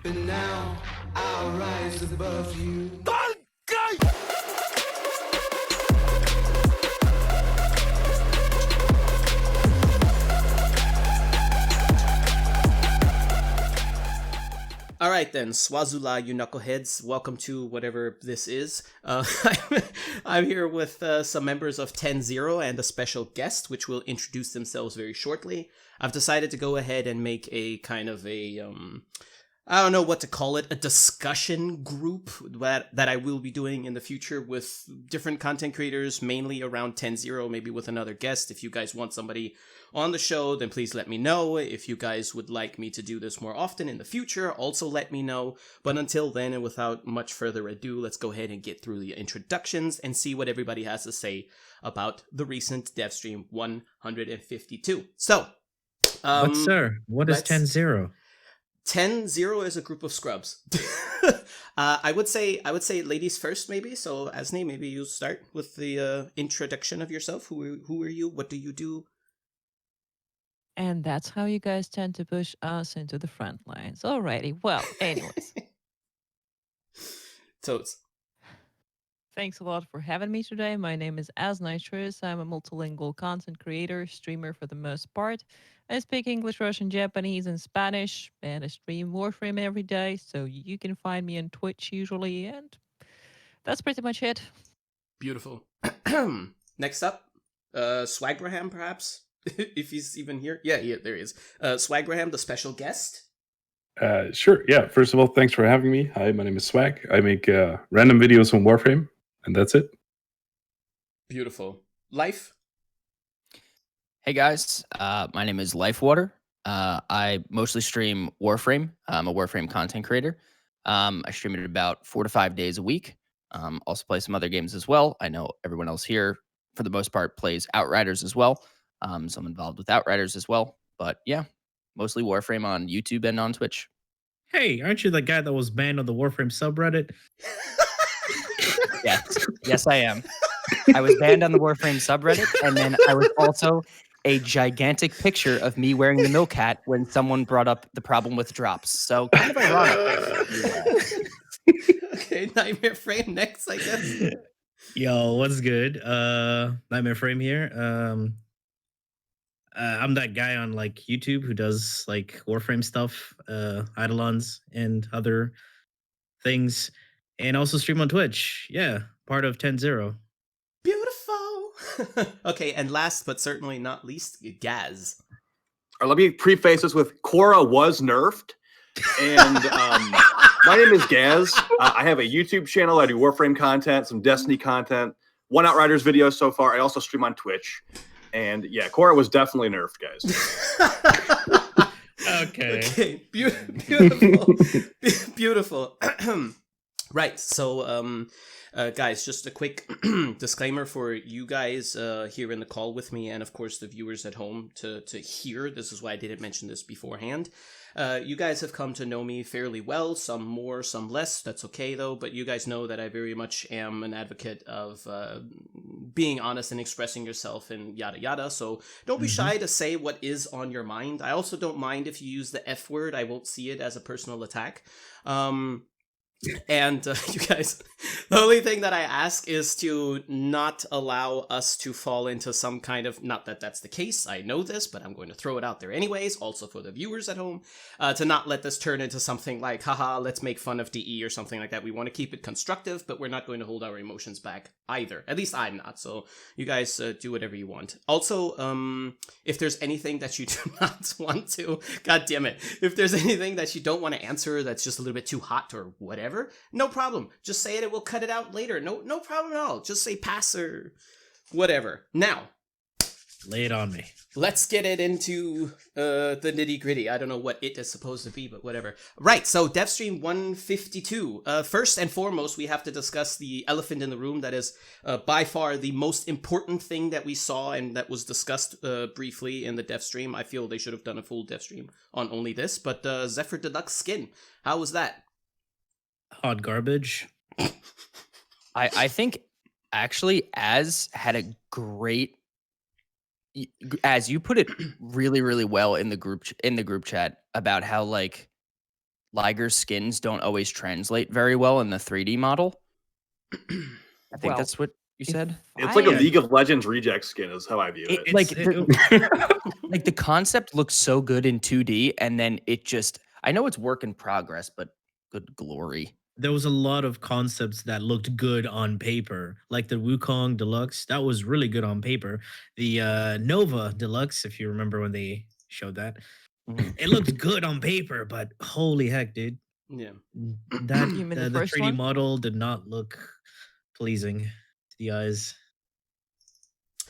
But now I'll rise above you. All right then, Swazula, you knuckleheads. Welcome to whatever this is. I'm here with some members of 10-0 and a special guest, which will introduce themselves very shortly. I've decided to go ahead and make a kind of a, I don't know what to call it, a discussion group that I will be doing in the future with different content creators, mainly around 10-0, maybe with another guest. If you guys want somebody on the show, then please let me know. If you guys would like me to do this more often in the future, also let me know. But until then, and without much further ado, let's go ahead and get through the introductions and see what everybody has to say about the recent Devstream 152. So, But sir, what is 10-0? 10-0 is a group of scrubs. I would say ladies first, maybe. So Asne, maybe you start with the introduction of yourself. Who are you? What do you do? And that's how you guys tend to push us into the front lines. Alrighty. Well, anyways, Toads. thanks a lot for having me today. My name is Asnitrus. I'm a multilingual content creator, streamer for the most part. I speak English, Russian, Japanese, and Spanish, and I stream Warframe every day, so you can find me on Twitch usually, and that's pretty much it. Beautiful. Next up, Swagbraham, perhaps, if he's even here. Yeah, there he is. Swagbraham, the special guest. Sure. Yeah. First of all, thanks for having me. Hi, my name is Swag. I make random videos on Warframe, and that's it. Beautiful. Life. Hey guys, my name is Lifewater. I mostly stream Warframe. I'm a Warframe content creator. I stream it about 4 to 5 days a week. Also play some other games as well. I know everyone else here, for the most part, plays Outriders as well. So I'm involved with Outriders as well. But yeah, mostly Warframe on YouTube and on Twitch. Hey, aren't you the guy that was banned on the Warframe subreddit? Yes, I am. I was banned on the Warframe subreddit, and then I was also a gigantic picture of me wearing the milk hat when someone brought up the problem with drops. So kind of ironic. Okay, Nightmare Frame next, I guess. Yo, what's good? Nightmare Frame here. I'm that guy on like YouTube who does like Warframe stuff, Eidolons and other things, and also stream on Twitch. Yeah, part of 10-0. Beautiful. Okay, and last but certainly not least, Gaz. Let me preface this with Korra was nerfed. And my name is Gaz. I have a YouTube channel. I do Warframe content, some Destiny content, one Outriders video so far. I also stream on Twitch. And yeah, Korra was definitely nerfed, guys. Okay. Beautiful. Beautiful. Right, so guys, just a quick disclaimer for you guys here in the call with me, and of course the viewers at home to hear. This is why I didn't mention this beforehand. You guys have come to know me fairly well, some more, some less. That's okay though, but you guys know that I very much am an advocate of being honest and expressing yourself and yada yada. So don't be shy to say what is on your mind. I also don't mind if you use the F word. I won't see it as a personal attack. And you guys, the only thing that I ask is to not allow us to fall into some kind of, not that that's the case, I know this, but I'm going to throw it out there anyways, also for the viewers at home, to not let this turn into something like, haha, let's make fun of DE or something like that. We want to keep it constructive, but we're not going to hold our emotions back either. At least I'm not, so you guys do whatever you want. Also, if there's anything that you do not want to, god damn it, if there's anything that you don't want to answer that's just a little bit too hot or whatever, no problem. Just say it and we'll cut it out later. No problem at all. Just say pass or whatever. Now, Lay it on me. let's get it into the nitty gritty. I don't know what it is supposed to be, but whatever. Right, so Devstream 152. First and foremost, we have to discuss the elephant in the room that is by far the most important thing that we saw and that was discussed briefly in the Devstream. I feel they should have done a full Devstream on only this, but Zephyr Deluxe skin. How was that? Hot garbage. I think actually Az had a great, as you put it really, really well in the group chat about how like Liger skins don't always translate very well in the 3D model. I think Well, that's what you said. It's like a I- League of Legends reject skin is how I view it. It's- Like, it- like the concept looks so good in 2D, and then it just, I know it's work in progress, but good glory. there was a lot of concepts that looked good on paper, like the Wukong Deluxe. That was really good on paper. The Nova Deluxe, if you remember when they showed that, Mhm. it looked good on paper, but holy heck, dude, Yeah. that You mean the the first 3D one? model did not look pleasing to the eyes.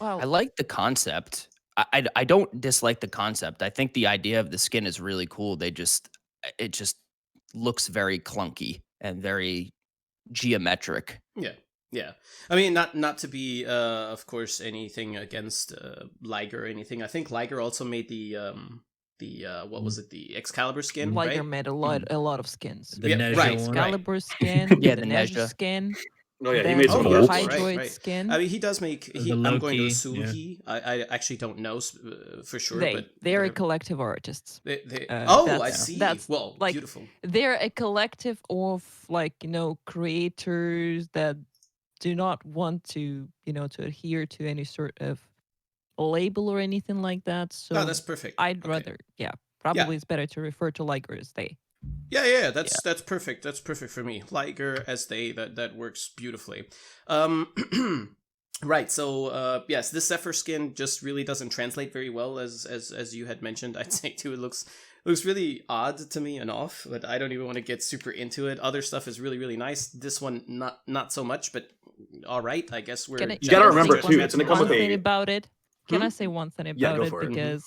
I well, like the concept. I don't dislike the concept. I think the idea of the skin is really cool. It just looks very clunky and very geometric. Yeah, yeah. I mean, not to be, of course, anything against Liger or anything. I think Liger also made the what was it, the Excalibur skin, Liger right? made a lot of skins. The Yeah, Nezha right, one. Excalibur skin, Yeah, the the Nezha Nezha. skin, Oh yeah, he then made some Oh, yeah, cool right, stuff. Hydroid right. skin. I mean, he does make. The I'm going to Loki, assume yeah. he. I actually don't know for sure, they're but a whatever. collective artists. They, Uh, I that's- see. that's Well, like- beautiful. They're a collective of creators that do not want to to adhere to any sort of label or anything like that. So No, that's perfect. I'd Okay. rather, probably it's better to refer to Liger as they. Yeah, that's perfect. That's perfect for me. Liger as they, that works beautifully. Right. So yes, this Zephyr skin just really doesn't translate very well, as you had mentioned. I'd say too. It looks really odd to me and off, but I don't even want to get super into it. Other stuff is really nice. This one not so much, but all right. I guess we're. Can I, You gotta can I remember, say too, one it's gonna come one with thing a- about it. Can Hmm? I say one thing Yeah, about go it? for it. Because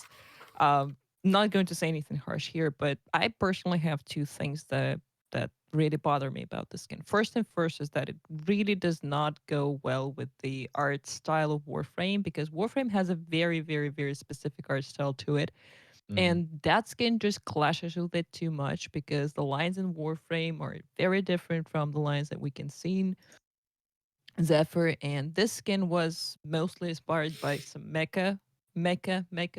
not going to say anything harsh here, but I personally have two things that really bother me about the skin. First is that it really does not go well with the art style of Warframe, because Warframe has a very, very, very specific art style to it. And that skin just clashes with it too much, because the lines in Warframe are very different from the lines that we can see in Zephyr. And this skin was mostly inspired by some mecha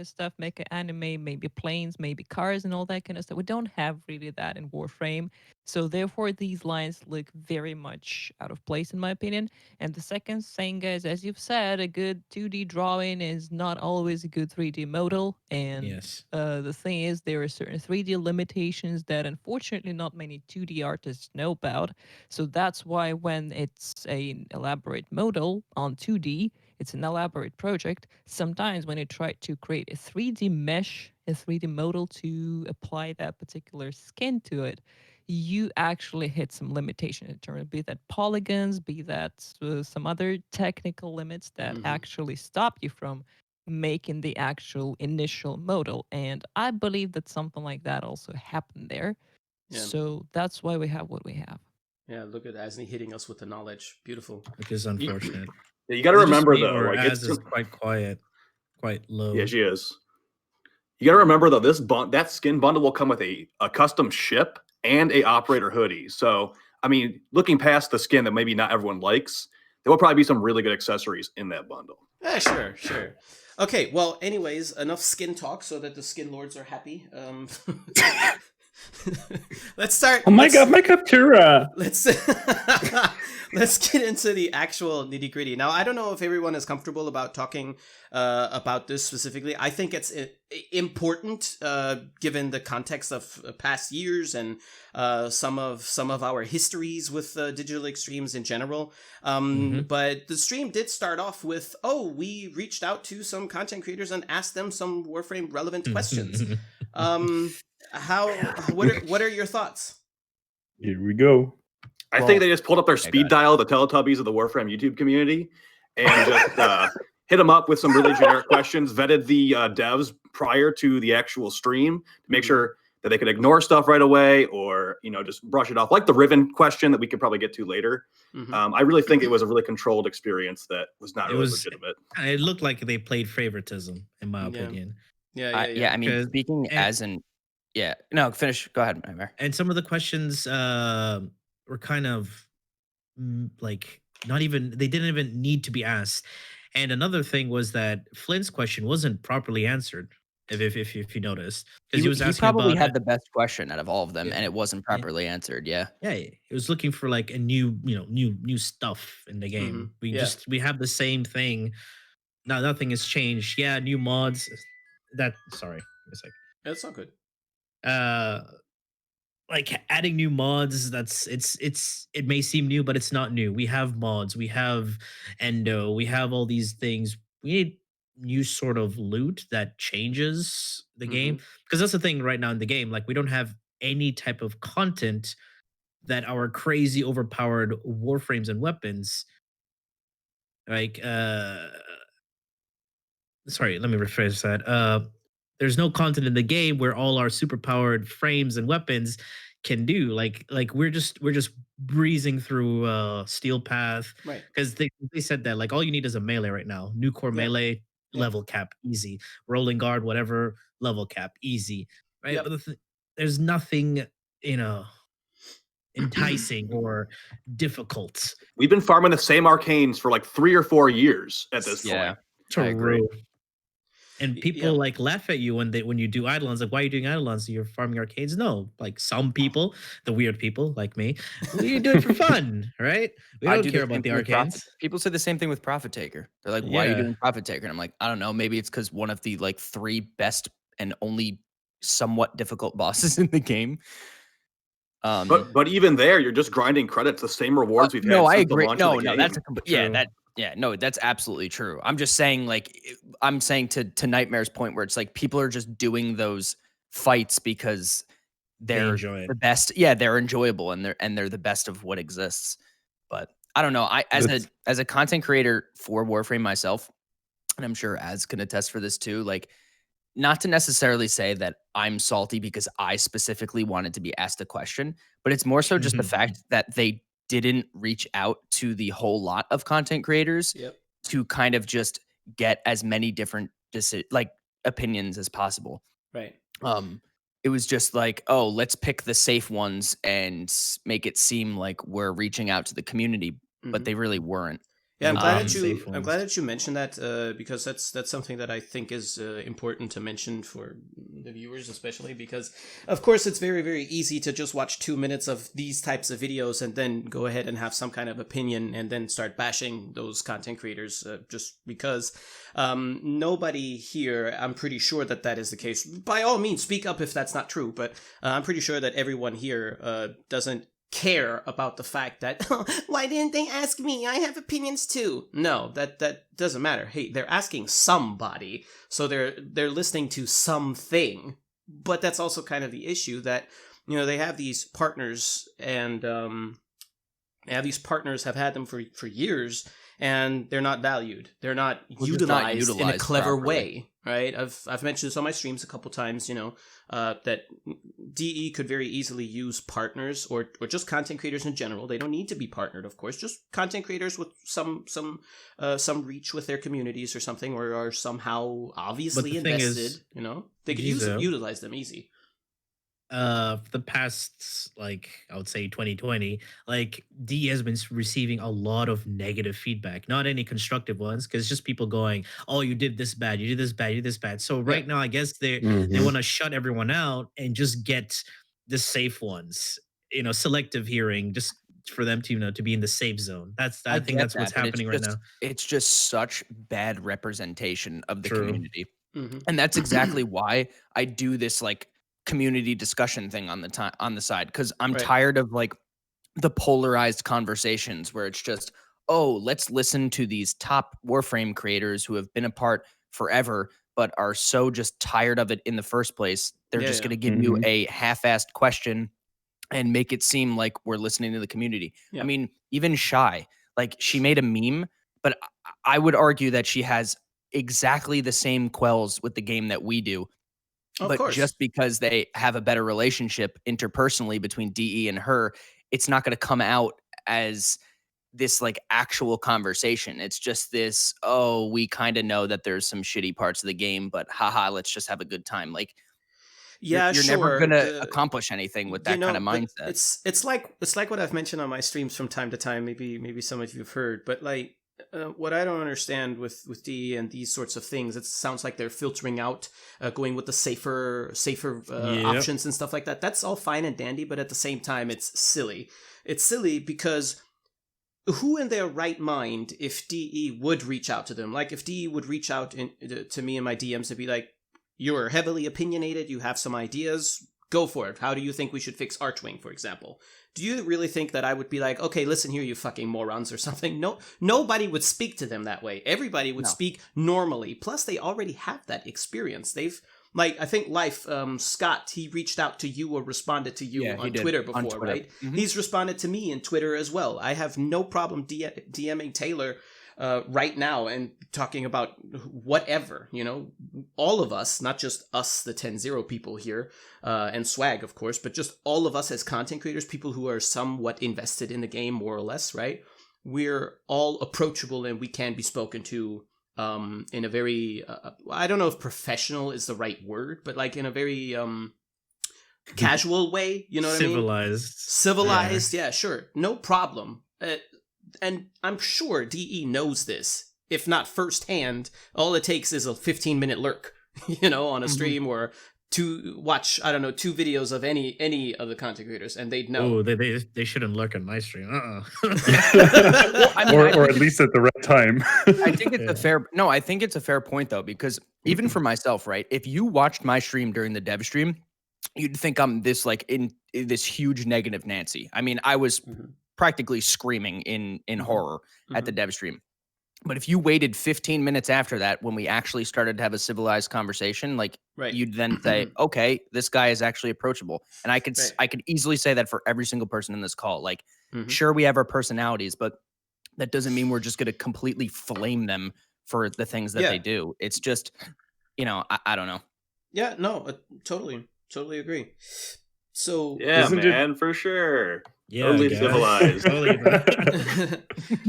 stuff, mecha anime, maybe planes, maybe cars, and all that kind of stuff. We don't have really that in Warframe. So therefore, these lines look very much out of place, in my opinion. And the second thing, guys, as you've said, a good 2D drawing is not always a good 3D model. And Yes. the thing is, there are certain 3D limitations that unfortunately not many 2D artists know about. So that's why when it's an elaborate model on 2D, it's an elaborate project. Sometimes when you try to create a 3D mesh, a 3D model to apply that particular skin to it, you actually hit some limitation in terms of be that polygons, be that some other technical limits that Mhm. actually stop you from making the actual initial model. And I believe that something like that also happened there. Yeah. So that's why we have what we have. Yeah, look at Asni hitting us with the knowledge. Beautiful. Which is unfortunate. Yeah, you got to Is it just remember me, though, or like Az it's is quite quiet, quite low. yeah, she is. You got to remember though, that skin bundle will come with a custom ship and a operator hoodie. So I mean, looking past the skin that maybe not everyone likes, there will probably be some really good accessories in that bundle. Yeah, sure. Okay, well, anyways, enough skin talk so that the skin lords are happy. Let's start. Oh my let's- god, my Captura! Let's let's get into the actual nitty gritty. Now, I don't know if everyone is comfortable about talking about this specifically. I think it's important given the context of past years and some of our histories with digital extremes in general. But the stream did start off with, we reached out to some content creators and asked them some Warframe relevant questions. What are your thoughts? Here we go. I Well, think they just pulled up their okay, speed dial, the Teletubbies of the Warframe YouTube community, and just hit them up with some really generic questions, vetted the devs prior to the actual stream to make sure that they could ignore stuff right away or, just brush it off. Like the Riven question that we could probably get to later. Mhm. I really think it was a really controlled experience that was not It really was- legitimate. It looked like they played favoritism, in my Yeah. opinion. Yeah. I mean, 'Cause- speaking and- as an, no, finish. Go ahead, Nightmare. And some of the questions were kind of like not even, they didn't even need to be asked. And another thing was that Flint's question wasn't properly answered. if you noticed, He, because he was he asking probably about had the best question out of all of them, and yeah, it wasn't yeah, properly answered. Yeah. yeah, he was looking for like a new, new stuff in the game. Yeah. We have the same thing. No, nothing has changed. Yeah, new mods. That sorry, a sec. That's not good. Uh, like adding new mods. It may seem new, but it's not new. We have mods. We have endo. We have all these things. We need new sort of loot that changes the game, because that's the thing right now in the game. Like we don't have any type of content that our crazy overpowered warframes and weapons like sorry, let me rephrase that. There's no content in the game where all our superpowered frames and weapons can do. Like we're just breezing through Steel Path, Right. because they said that like all you need is a melee right now. New core Yeah. melee, Yeah. level cap, easy. Rolling guard, whatever, level cap, easy. Right. Yep. But there's nothing, enticing or difficult. We've been farming the same arcanes for like 3 or 4 years at this Yeah. point. I agree. True. And people Yeah. like laugh at you when you do Eidolons. Like, why are you doing Eidolons? You're farming arcades? No, like some people, the weird people like me, you do it for fun, right? We I don't do care same about the thing with arcanes. People say the same thing with Profit Taker. They're like, "Why are you Yeah. doing Profit Taker?" And I'm like, "I don't know. Maybe it's because one of the like 3 best and only somewhat difficult bosses in the game." But even there, you're just grinding credits, the same rewards we've had no, I since the agree. launch No, of the game. that's True. no, that's absolutely true. I'm just saying, like, I'm saying to Nightmare's point where it's like people are just doing those fights because They they're enjoy it. the best. Yeah, they're enjoyable and they're the best of what exists. But I don't know. I as a content creator for Warframe myself, and I'm sure Az can attest for this too. Like, not to necessarily say that I'm salty because I specifically wanted to be asked a question, but it's more so just the fact that they didn't reach out to the whole lot of content creators Yep. to kind of just get as many different like opinions as possible. Right. It was just like, oh, let's pick the safe ones and make it seem like we're reaching out to the community, but they really weren't. Yeah, I'm glad that safe I'm ones. glad that you mentioned that because that's something that I think is important to mention for the viewers, especially because, of course, it's very, very easy to just watch 2 minutes of these types of videos and then go ahead and have some kind of opinion and then start bashing those content creators just because. Nobody here, I'm pretty sure that is the case. By all means, speak up if that's not true, but I'm pretty sure that everyone here doesn't care about the fact that why didn't they ask me? I have opinions too. No, that doesn't matter. Hey, they're asking somebody, so they're listening to something. But that's also kind of the issue that they have these partners and these partners have had them for years and they're not valued. They're not utilized in a clever properly. way, right? I've mentioned this on my streams a couple times, that DE could very easily use partners or just content creators in general. They don't need to be partnered, of course, just content creators with some reach with their communities or something, or are somehow obviously invested, they could utilize them easy. The past, like I would say 2020, like D has been receiving a lot of negative feedback, not any constructive ones, because just people going, oh, you did this bad, you did this bad, you did this bad. So right now I guess they want to shut everyone out and just get the safe ones, selective hearing, just for them to to be in the safe zone. I think that's what's happening right now. It's just such bad representation of the True. community. And that's exactly why I do this like community discussion thing on the side, because I'm tired of like the polarized conversations where it's just, oh, let's listen to these top Warframe creators who have been apart forever but are so just tired of it in the first place. They're just going to give you a half-assed question and make it seem like we're listening to the community. I mean, even Shy, like she made a meme, but I would argue that she has exactly the same quells with the game that we do. But just because they have a better relationship interpersonally between DE and her, it's not going to come out as this like actual conversation. It's just this, oh, we kind of know that there's some shitty parts of the game, but haha, let's just have a good time. Like, you're never going to accomplish anything with that kind of mindset. It's like what I've mentioned on my streams from time to time. Maybe some of you have heard, but like what I don't understand with DE and these sorts of things, it sounds like they're filtering out, going with the safer Yep. options and stuff like that. That's all fine and dandy, but at the same time, it's silly. It's silly because who in their right mind, if DE would reach out to them, like if DE would reach out to me in my DMs to be like, you're heavily opinionated, you have some ideas, go for it. How do you think we should fix Archwing, for example? Do you really think that I would be like, okay, listen here, you fucking morons or something? No, nobody would speak to them that way. Everybody would speak normally. Plus, they already have that experience. They've, like, I think Scott, he reached out to you or responded to you on Twitter before, on Twitter. right? Mhm. He's responded to me in Twitter as well. I have no problem DMing Taylor right now and talking about whatever, all of us, not just us, the 10-0 people here, and Swag, of course, but just all of us as content creators, people who are somewhat invested in the game, more or less, right? We're all approachable and we can be spoken to in a very, I don't know if professional is the right word, but like in a very casual way, you know what I mean? Civilized, yeah, sure. No problem. And I'm sure DE knows this. If not firsthand, all it takes is a 15-minute lurk, on a stream or to watch, I don't know, 2 videos of any of the content creators, and they'd know. Oh, they shouldn't lurk on my stream. Or at least at the right time. I think it's I think it's a fair point though, because even for myself, right? If you watched my stream during the dev stream, you'd think I'm this in this huge negative Nancy. I mean, I was practically screaming in horror at the dev stream. But if you waited 15 minutes after that, when we actually started to have a civilized conversation, you'd then say, okay, this guy is actually approachable. And I could easily say that for every single person in this call. Like, sure, we have our personalities, but that doesn't mean we're just going to completely flame them for the things that they do. It's just, I don't know. Yeah, no, totally agree. So yeah, man, for sure. Yeah, totally civilized.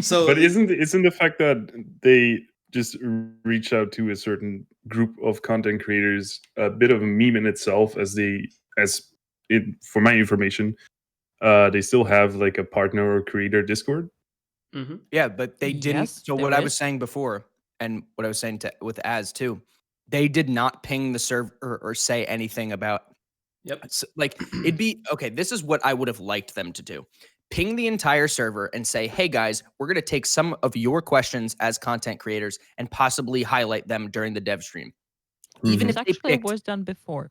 So, but isn't the fact that they just reach out to a certain group of content creators a bit of a meme in itself? For my information, they still have like a partner or creator Discord. Yeah, but they didn't. Yes, So what I was saying before, and what I was saying with Az too, they did not ping the server or say anything about. Yep. So, it'd be okay. This is what I would have liked them to do. Ping the entire server and say, hey guys, we're going to take some of your questions as content creators and possibly highlight them during the dev stream. Even if This they actually picked, was done before.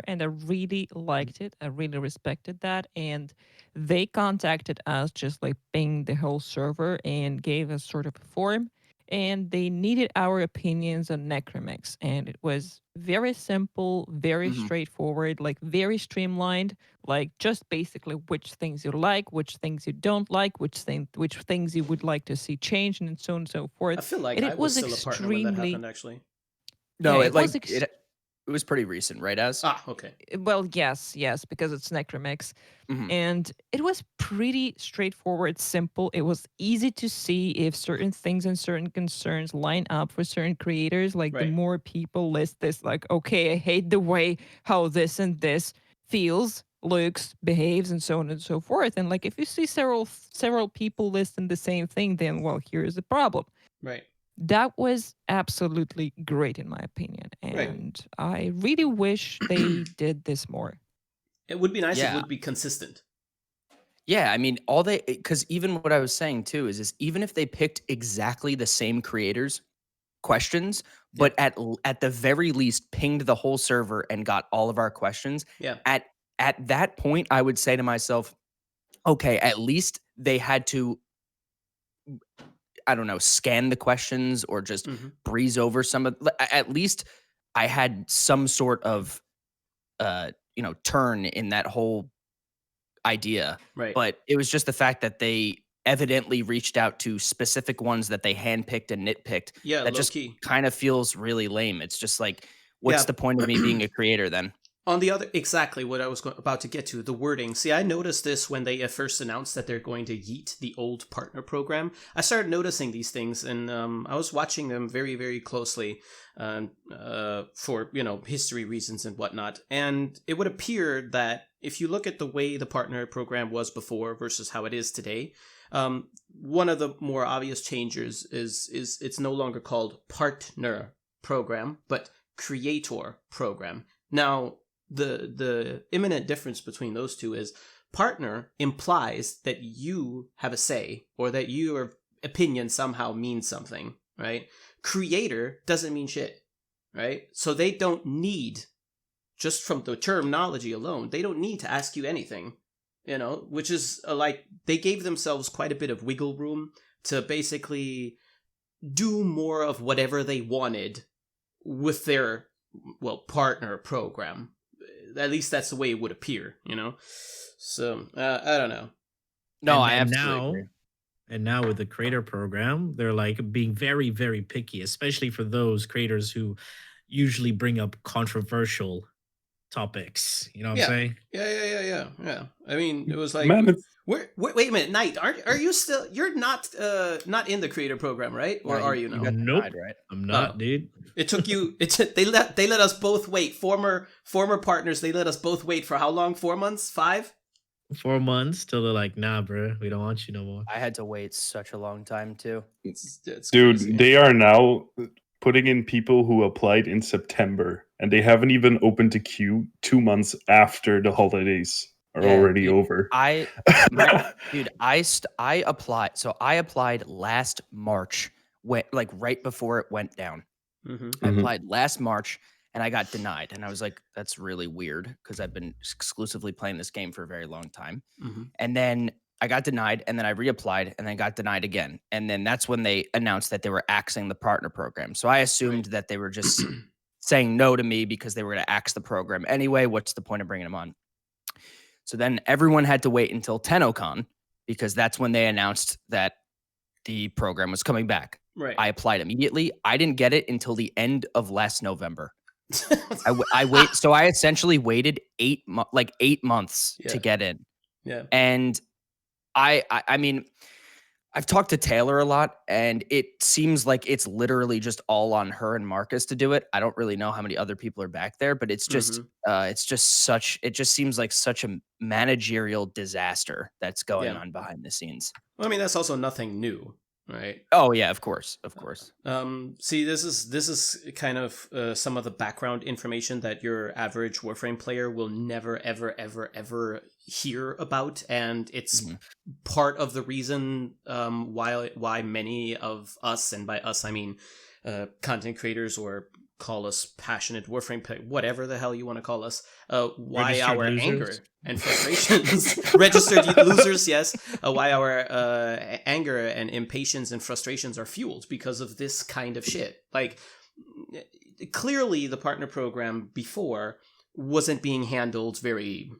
And I really liked it. I really respected that. And they contacted us, just like pinged the whole server and gave us sort of a form. And they needed our opinions on Necromix. And it was very simple, very straightforward, like very streamlined, like just basically which things you like, which things you don't like, which things you would like to see changed, and so on and so forth. I feel like And I was still a partner when that happened, actually. no, Yeah, it was pretty recent, right? Az? Okay. Well, yes, because it's Necromix. And it was pretty straightforward, simple. It was easy to see if certain things and certain concerns line up for certain creators. Like the more people list this, like, okay, I hate the way how this and this feels, looks, behaves, and so on and so forth. And like if you see several people listing the same thing, then well, here's the problem. Right. That was absolutely great in my opinion. And I really wish they did this more. It would be nice if it would be consistent. Yeah, I mean, because even what I was saying too is even if they picked exactly the same creators' questions, but at the very least pinged the whole server and got all of our questions. Yeah. At that point, I would say to myself, okay, at least they had to, I don't know, scan the questions or just breeze over some of. At least I had some sort of, turn in that whole idea. Right. But it was just the fact that they evidently reached out to specific ones that they handpicked and nitpicked. Yeah, that just low-key. kind of feels really lame. It's just like, what's the point of me being a creator then? On the other, exactly what I was about to get to, the wording. See, I noticed this when they first announced that they're going to yeet the old partner program. I started noticing these things, and I was watching them very, very closely for, history reasons and whatnot. And it would appear that if you look at the way the partner program was before versus how it is today, One of the more obvious changes is it's no longer called partner program, but creator program. Now, the imminent difference between those two is partner implies that you have a say or that your opinion somehow means something, right? Creator doesn't mean shit, right? So they don't need, just from the terminology alone, they don't need to ask you anything, which is like they gave themselves quite a bit of wiggle room to basically do more of whatever they wanted with their, partner program. At least that's the way it would appear, So, I don't know. No, And- I and absolutely now- agree. And now with the creator program, they're like being very, very picky, especially for those creators who usually bring up controversial topics. You know what Yeah. I'm saying? Yeah. I mean, it was like, Man, it's, wait a minute, Knight, are you still? You're not in the creator program, right? Or Yeah, are you now? got Nope. denied, right? I'm not, Oh. dude. It took you. They let us both wait. Former partners. They let us both wait for how long? 4 months? 5? 4 months till they're like, nah, bro, we don't want you no more. I had to wait such a long time too. It's dude, crazy. they are now putting in people who applied in September, and they haven't even opened the queue 2 months after the holidays are Yeah, already dude, over. Dude, I applied. So I applied last March, like right before it went down. Mm-hmm. I Mhm. applied last March and I got denied. And I was like, that's really weird because I've been exclusively playing this game for a very long time. Mm-hmm. And then I got denied and then I reapplied and then got denied again. And then that's when they announced that they were axing the partner program. So I assumed that they were just saying no to me because they were going to axe the program anyway. What's the point of bringing them on? So then everyone had to wait until TennoCon because that's when they announced that the program was coming back. Right. I applied immediately. I didn't get it until the end of last November. I wait. So I essentially waited 8 months Yeah. to get in. Yeah. And I mean, I've talked to Taylor a lot, and it seems like it's literally just all on her and Marcus to do it. I don't really know how many other people are back there, but it's just it just seems like such a managerial disaster that's going Yeah. on behind the scenes. Well, I mean, that's also nothing new, right? Oh yeah, of course. See, this is kind of some of the background information that your average Warframe player will never, ever, ever, ever hear about, and it's part of the reason why many of us, and by us I mean content creators, or call us passionate Warframe play, whatever the hell you want to call us, why Registered our losers. anger and frustrations, registered losers, yes, why our anger and impatience and frustrations are fueled because of this kind of shit. Like, clearly the partner program before wasn't being handled very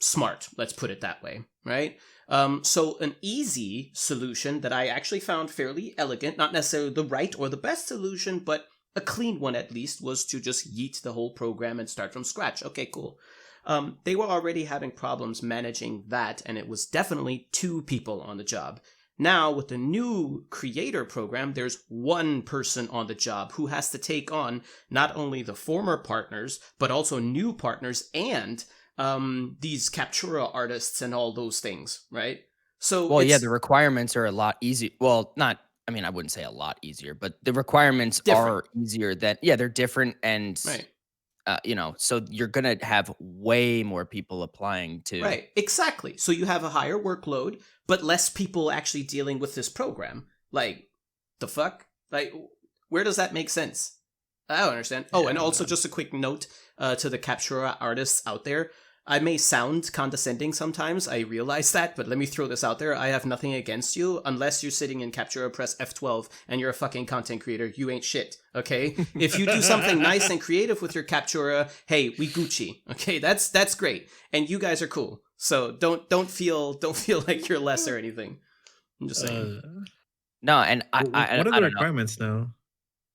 smart, let's put it that way, right? So an easy solution that I actually found fairly elegant, not necessarily the right or the best solution, but a clean one at least, was to just yeet the whole program and start from scratch. Okay, cool. They were already having problems managing that, and it was definitely 2 people on the job. Now, with the new creator program, there's 1 person on the job who has to take on not only the former partners, but also new partners and these Captura artists and all those things, right? So, Well, yeah, the requirements are a lot easier. Well, not. I mean, I wouldn't say a lot easier, but the requirements are easier than. Yeah, they're different, and right. So you're gonna have way more people applying to. Right, exactly. So you have a higher workload, but less people actually dealing with this program. Like, the fuck? Like, where does that make sense? I don't understand. Oh, and also just a quick note to the Captura artists out there. I may sound condescending sometimes, I realize that, but let me throw this out there. I have nothing against you unless you're sitting in Captura, press F12, and you're a fucking content creator. You ain't shit, okay? If you do something nice and creative with your Captura, hey, we Gucci, okay? That's great, and you guys are cool. So don't feel like you're less or anything. I'm just saying. No, and What I are the don't know. requirements now?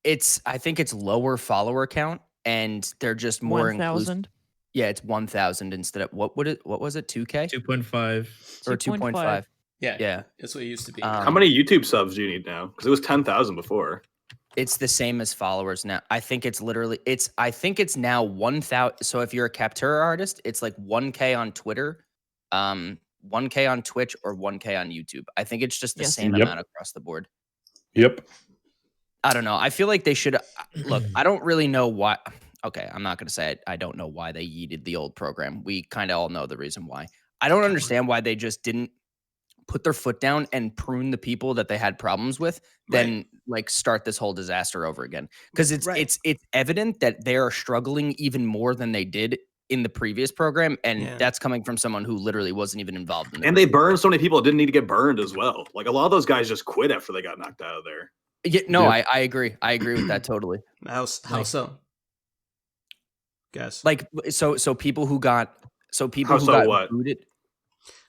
I think it's lower follower count, and they're just more inclusive. 1,000. Yeah, it's 1,000 instead of what was it? 2K 2.5. or 2.5? Yeah, that's what it used to be. How many YouTube subs do you need now? Because it was 10,000 before. It's the same as followers now. I think it's now 1,000. So if you're a Captura artist, it's like 1K on Twitter, 1K on Twitch or 1K on YouTube. I think it's just the Yes. same Yep. amount across the board. Yep. I don't know. I feel like they should look. I don't really know why. Okay, I'm not going to say I don't know why they yeeted the old program. We kind of all know the reason why. I don't understand why they just didn't put their foot down and prune the people that they had problems with, then like start this whole disaster over again. Because it's evident that they are struggling even more than they did in the previous program, and that's coming from someone who literally wasn't even involved in it. And they burned so many people that didn't need to get burned as well. Like a lot of those guys just quit after they got knocked out of there. Yeah, no, I agree. I agree with that totally. How so? Guess. Like so people who got what? booted.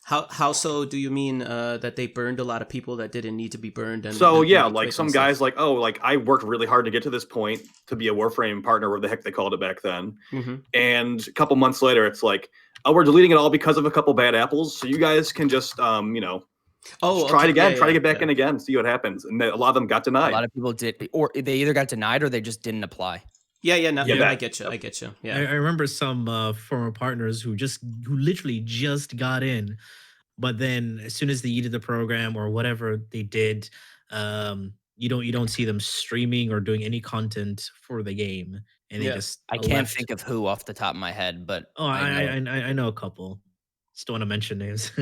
How so? Do you mean that they burned a lot of people that didn't need to be burned? And So and yeah, really like quit some and stuff? guys like, oh, like I worked really hard to get to this point to be a Warframe partner, where the heck they called it back then. Mhm. And a couple months later, it's like, oh, we're deleting it all because of a couple bad apples. So you guys can just, just try it again, try to get back in again, see what happens. And a lot of them got A denied. lot of people did, or they either got denied or they just didn't apply. I get you. Yeah. I remember some former partners who literally just got in, but then as soon as they yeeted the program or whatever they did, you don't see them streaming or doing any content for the game, and they just I can't left. think of who off the top of my head, but I know a couple. Just don't want to mention names.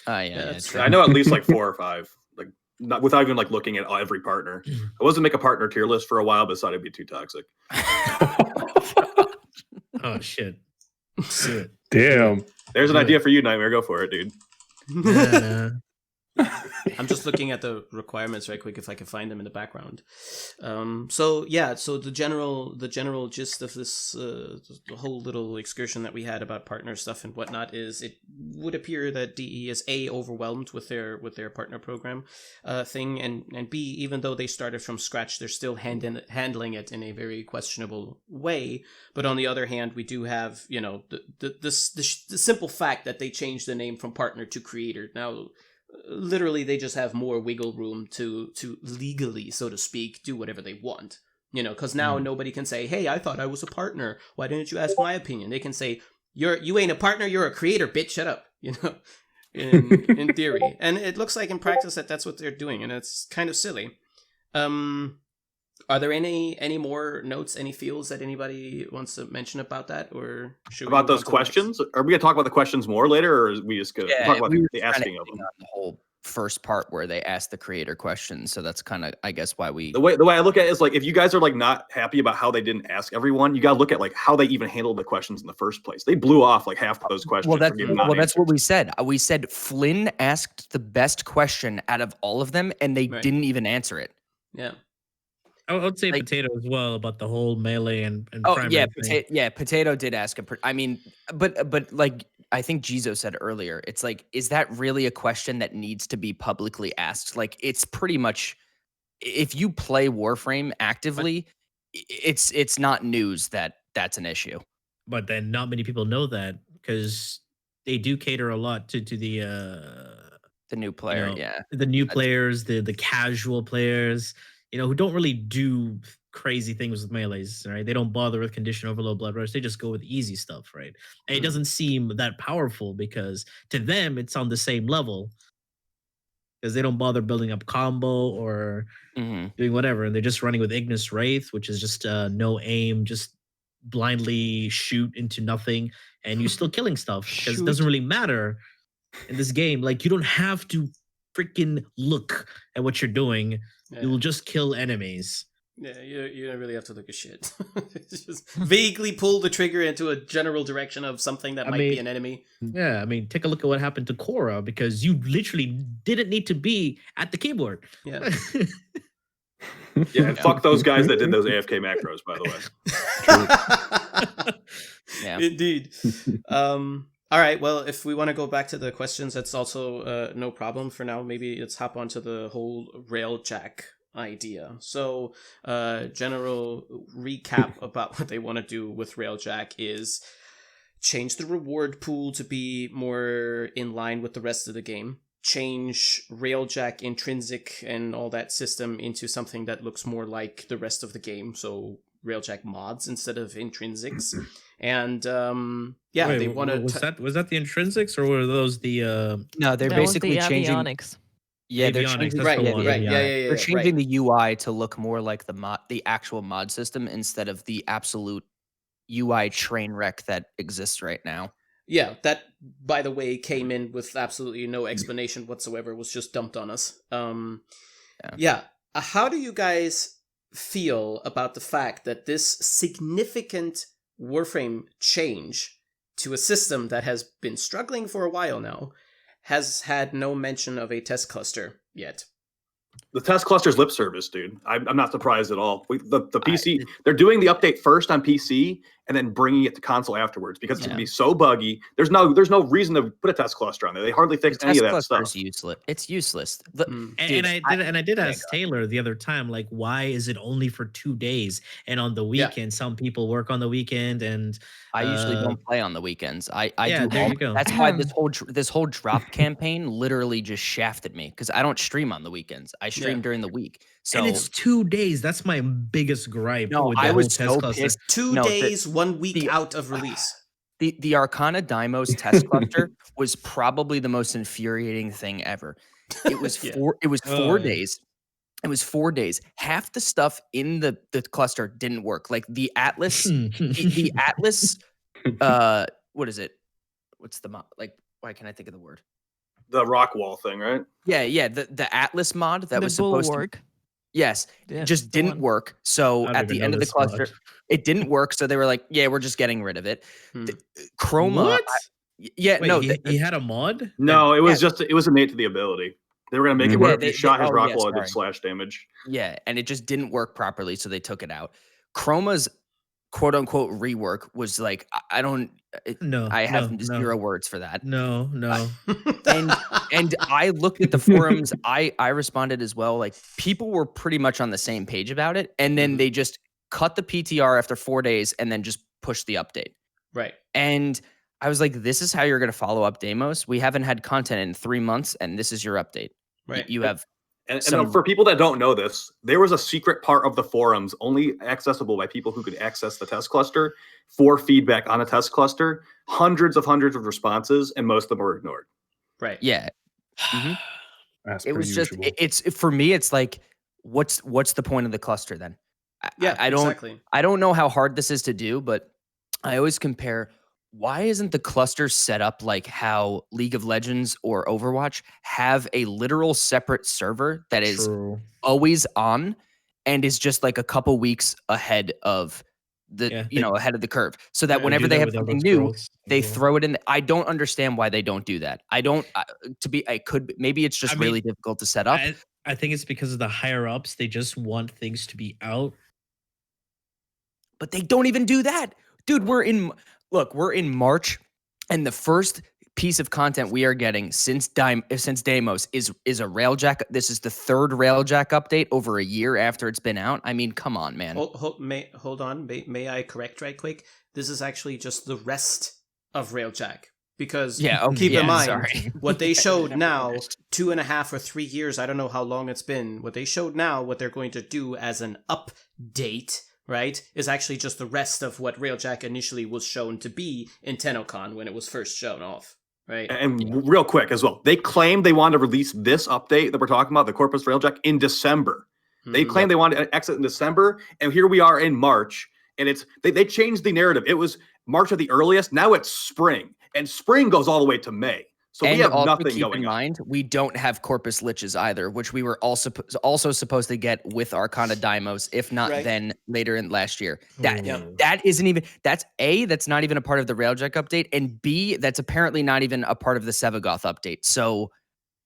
That's I know at least like 4 or 5, like not without even like looking at every partner. I was to make a partner tier list for a while, but decided it'd be too toxic. Oh shit! Shit. Damn. There's an Good. idea for you, Nightmare. Go for it, dude. Nah. I'm just looking at the requirements right quick if I can find them in the background. So the general gist of this the whole little excursion that we had about partner stuff and whatnot is it would appear that DE is overwhelmed with their partner program thing, and B, even though they started from scratch, they're still handling it in a very questionable way. But on the other hand, we do have the simple fact that they changed the name from partner to creator. Now literally they just have more wiggle room to legally, so to speak, do whatever they want, because now nobody can say, hey, I thought I was a partner, why didn't you ask my opinion? They can say, you ain't a partner, you're a creator, bitch, shut up. In theory, and it looks like in practice that's what they're doing, and it's kind of silly. Are there any more notes, any feels that anybody wants to mention about that, or should we About move those on to the questions? Are we gonna talk about the questions more later, or are we just gonna talk about the asking of them? The whole first part where they asked the creator questions, so that's kind of, I guess, why we. The way I look at it is like, if you guys are like not happy about how they didn't ask everyone, you gotta look at like how they even handled the questions in the first place. They blew off like half of those questions. Well, that's what we said. We said Flynn asked the best question out of all of them, and they didn't even answer it. Yeah. I would say Potato as well about the whole melee and primary thing. Potato did ask but like I think Jizo said earlier, it's like, is that really a question that needs to be publicly asked? Like, it's pretty much, if you play Warframe actively, it's not news that that's an issue. But then not many people know that, because they do cater a lot to the new player, the new players, the casual players, who don't really do crazy things with melees, right? They don't bother with condition overload, blood rush. They just go with easy stuff, right? And it doesn't seem that powerful because to them it's on the same level, because they don't bother building up combo or doing whatever, and they're just running with Ignis Wraith, which is just no aim, just blindly shoot into nothing, and you're still killing stuff because it doesn't really matter in this game. Like, you don't have to freaking look at what you're doing. You will just kill enemies. Yeah, you don't really have to look at shit. Just vaguely pull the trigger into a general direction of something that might be an enemy. Yeah, I mean, take a look at what happened to Korra, because you literally didn't need to be at the keyboard. Yeah. Yeah, and fuck those guys that did those AFK macros, by the way. Yeah. Indeed. All right, well, if we want to go back to the questions, that's also no problem for now. Maybe let's hop onto the whole Railjack idea. So, general recap about what they want to do with Railjack is change the reward pool to be more in line with the rest of the game. Change Railjack intrinsic and all that system into something that looks more like the rest of the game. So Railjack mods instead of intrinsics, and Wait, they want to. was that the intrinsics or were those the No, they're That was basically the changing. avionics. Yeah, they're avionics? changing. That's the Right, one. right, yeah, They're changing right. the UI to look more like the actual mod system instead of the absolute UI train wreck that exists right now. Yeah, that, by the way, came in with absolutely no explanation whatsoever. It was just dumped on us. How do you guys feel about the fact that this significant Warframe change to a system that has been struggling for a while now has had no mention of a test cluster yet? The test cluster's lip service, dude. I'm not surprised at all. The PC, they're doing the update first on PC and then bringing it to console afterwards because it's going to be so buggy. There's no reason to put a test cluster on there. They hardly fixed any of that stuff. Is useless. It's useless. And I did ask Taylor the other time, like, why is it only for 2 days? And on the weekend, some people work on the weekend, and I usually don't play on the weekends. I do. there you go. That's why this whole drop campaign literally just shafted me because I don't stream on the weekends. I stream during the week. So and it's 2 days. That's my biggest gripe. No, with the I whole was test so cluster. pissed. 2 days, 1 week out of release. The Arcana Deimos test cluster was probably the most infuriating thing ever. It was 4 days. It was 4 days. Half the stuff in the cluster didn't work. Like the Atlas, the Atlas. What is it? What's the mod? Like, why can't I think of the word? The rock wall thing, right? Yeah. The Atlas mod that was supposed to work. Yes, just didn't work. So at the end of the cluster, it didn't work. So they were like, "Yeah, we're just getting rid of it." Chroma. What? Wait, no, he had a mod. No, it was just innate to the ability. They were gonna make it where if you shot his rock wall, it did slash damage. Yeah, and it just didn't work properly, so they took it out. Chroma's quote unquote rework was like, I have zero words for that. No. And I looked at the forums. I responded as well. Like people were pretty much on the same page about it, and then they just cut the PTR after 4 days and then just pushed the update. Right. And I was like, this is how you're going to follow up Deimos? We haven't had content in 3 months, and this is your update. Right. You have. And for people that don't know this, there was a secret part of the forums only accessible by people who could access the test cluster for feedback on a test cluster. Hundreds of responses, and most of them were ignored. Right. Yeah. That's it was usual. just it's for me. It's like, what's the point of the cluster then? I don't. Exactly. I don't know how hard this is to do, but I always compare. Why isn't the cluster set up like how League of Legends or Overwatch have a literal separate server that is always on and is just like a couple weeks ahead of ahead of the curve, so that whenever they have something new, they throw it in. I don't understand why they don't do that. Maybe it's just really difficult to set up. I think it's because of the higher ups. They just want things to be out. But they don't even do that. Dude, we're in March, and the first piece of content we are getting since Deimos is a Railjack. This is the third Railjack update over a year after it's been out. I mean, come on, man. Hold on. May I correct right quick? This is actually just the rest of Railjack. Because keep in mind, what they showed now, 2.5 or 3 years, I don't know how long it's been, what they showed now, what they're going to do as an update, right, is actually just the rest of what Railjack initially was shown to be in TennoCon when it was first shown off, right? And real quick as well, they claimed they wanted to release this update that we're talking about, the Corpus Railjack, in December. They claimed they wanted to exit in December, and here we are in March, and they changed the narrative. It was March at the earliest, now it's spring, and spring goes all the way to May. So we have nothing going on. Mind, we don't have Corpus Liches either, which we were also supposed to get with Arcana Deimos, if not then later in last year. That isn't even, that's not even a part of the Railjack update, and B, that's apparently not even a part of the Sevagoth update. So,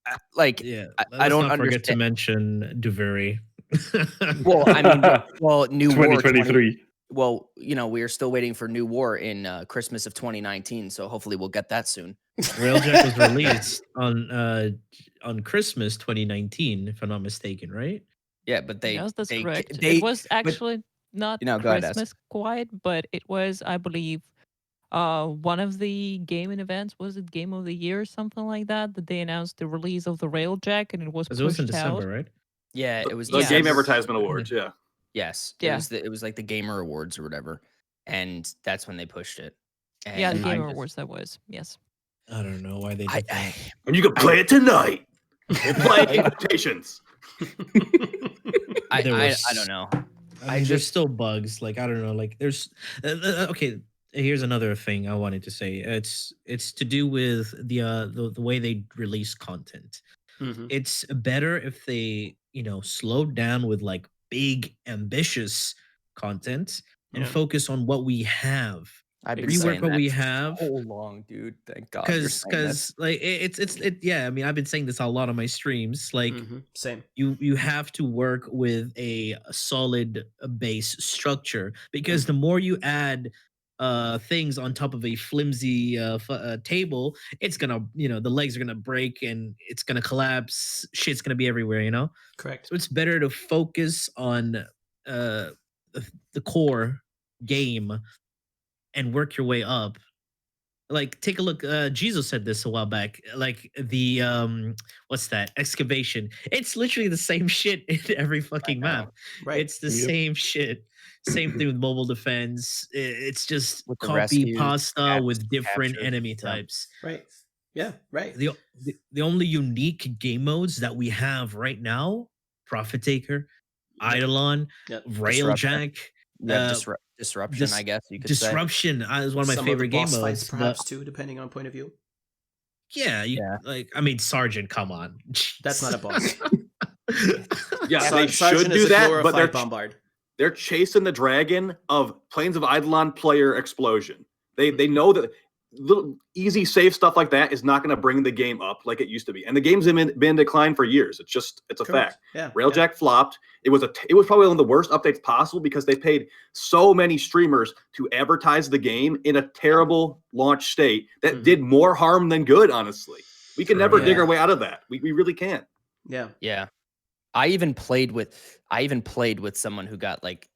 I don't understand. Forget to mention Duveri. Well, I mean, New 2023. Well, we are still waiting for New War in Christmas of 2019, so hopefully we'll get that soon. Railjack was released on Christmas 2019, if I'm not mistaken, right? Yeah, but that's correct. It was actually not Christmas quite, but it was, I believe, one of the gaming events. Was it Game of the Year or something like that? That they announced the release of the Railjack, and it was pushed in December, out. right? Yeah, it was the Game Advertisement Awards. Yeah. Yes. Yeah. It was like the Gamer Awards or whatever. And that's when they pushed it. And Yeah, the I Game just- Awards that was. Yes. I don't know why they I, did that. And you can play it tonight. We'll play invitations. I There was- I don't know. I mean, there's still bugs. Like I don't know. Like there's okay. Here's another thing I wanted to say. It's to do with the way they release content. Mhm. It's better if they slowed down with like big ambitious content and Yeah. focus on what we have. I've been Rework saying what that we for have. so long, dude. Thank God. you're saying that. Because like it's yeah. I mean, I've been saying this a lot on my streams. Like Mhm. Same. you have to work with a solid base structure, because the more you add things on top of a flimsy table, it's gonna the legs are gonna break and it's gonna collapse. Shit's gonna be everywhere. Correct. So it's better to focus on the core game and work your way up. Like, take a look. Jizo said this a while back. Like the what's that? Excavation. It's literally the same shit in every fucking map. Right. It's the Yep. same shit. Same thing with mobile defense. It's just With the copy rescues, pasta with different capture, enemy yeah. types. Right. Yeah. Right. The only unique game modes that we have right now: Profit Taker, Eidolon, Yep. Railjack. Yeah, disruption, I guess you could say. Disruption is one of my Some favorite of the game boss modes. fights, but perhaps too, depending on point of view. yeah, Yeah. like I mean, Sergeant, come on. That's not a boss. Yeah, Sar- they Sergeant should is do a that, glorified but they're bombard. they're chasing the dragon of Plains of Eidolon player explosion. They know that little easy safe stuff like that is not going to bring the game up like it used to be, and the game's been in decline for years. It's a Correct. fact. Yeah. Railjack flopped. It was probably one of the worst updates possible because they paid so many streamers to advertise the game in a terrible launch state that Mhm. did more harm than good. Honestly, we can True. never dig Yeah. our way out of that. We really can't. Yeah. Yeah. I even played with someone who got like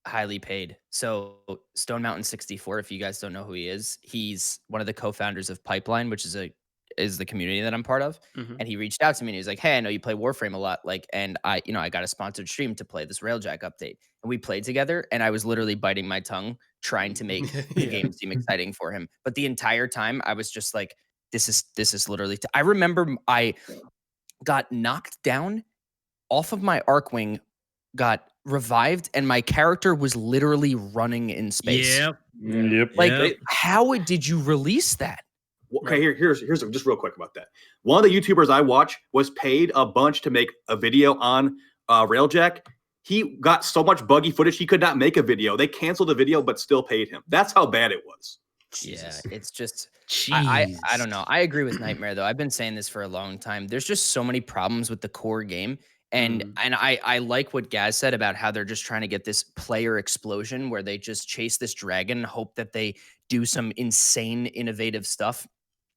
highly paid. So Stone Mountain 64, if you guys don't know who he is, he's one of the co-founders of Pipeline, which is the community that I'm part of. Mhm. And he reached out to me and he was like, "Hey, I know you play Warframe a lot. Like, and I got a sponsored stream to play this Railjack update." And we played together and I was literally biting my tongue trying to make the Yeah. game seem exciting for him. But the entire time I was just like, this is literally I remember I got knocked down off of my Arcwing, got revived, and my character was literally running in space. Yep. Yep. Like, Yep. how did you release that? Okay, here's just real quick about that. One of the YouTubers I watch was paid a bunch to make a video on Railjack. He got so much buggy footage he could not make a video. They canceled the video, but still paid him. That's how bad it was. Jesus. Yeah, it's just Jeez. I don't know. I agree with Nightmare though. I've been saying this for a long time. There's just so many problems with the core game. And I like what Gaz said about how they're just trying to get this player explosion where they just chase this dragon, hope that they do some insane innovative stuff,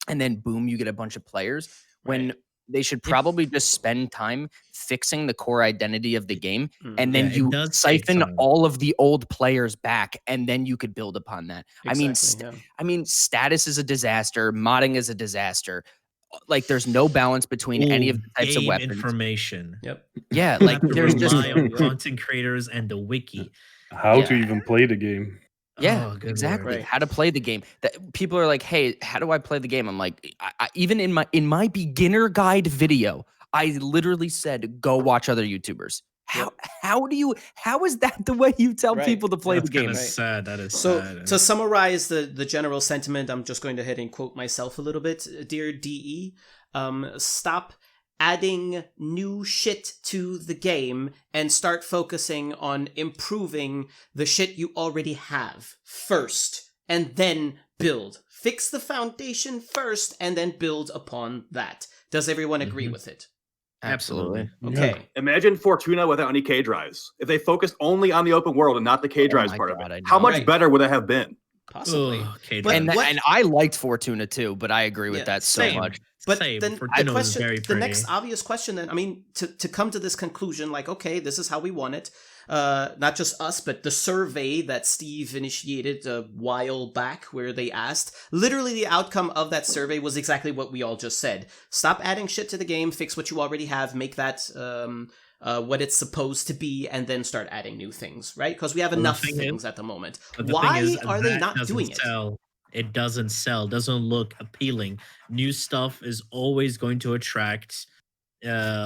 and then boom, you get a bunch of players. When they should probably just spend time fixing the core identity of the game, and then Yeah, it you does take siphon time. all of the old players back, and then you could build upon that. Exactly, I mean, status is a disaster, modding is a disaster. Like, there's no balance between any of the types of game weapons. information. Yep. Yeah, You like have to there's just rely on content creators and the wiki. How to Yeah. even play the game? yeah, Oh, good exactly. Right. How to play the game. That people are like, "Hey, how do I play the game?" I'm like, even in my beginner guide video, I literally said, "Go watch other YouTubers." How is that the way you tell Right. people to play That's the game? kind of sad. That is So sad. to summarize the general sentiment, I'm just going to head and quote myself a little bit. Dear DE, stop adding new shit to the game and start focusing on improving the shit you already have first, and then build. Fix the foundation first and then build upon that. Does everyone agree Mhm. with it? Absolutely. Okay. Imagine Fortuna without any K drives. If they focused only on the open world and not the K drives my part God, of I it, how know. much Right. better would it have been? Possibly. Okay, But And what- and I liked Fortuna too, but I agree with Yeah, that so same. much. But Same. then Fortuna the was question, very the pretty. next obvious question then, I mean, to come to this conclusion, like, okay, this is how we want it. Not just us, but the survey that Steve initiated a while back where they asked, literally the outcome of that survey was exactly what we all just said. Stop adding shit to the game, fix what you already have, make that what it's supposed to be and then start adding new things, right? Because we have Well, the enough thing things is- at the moment. But the thing Why is, are they that not doesn't doing it? sell. It doesn't sell. Doesn't look appealing. New stuff is always going to attract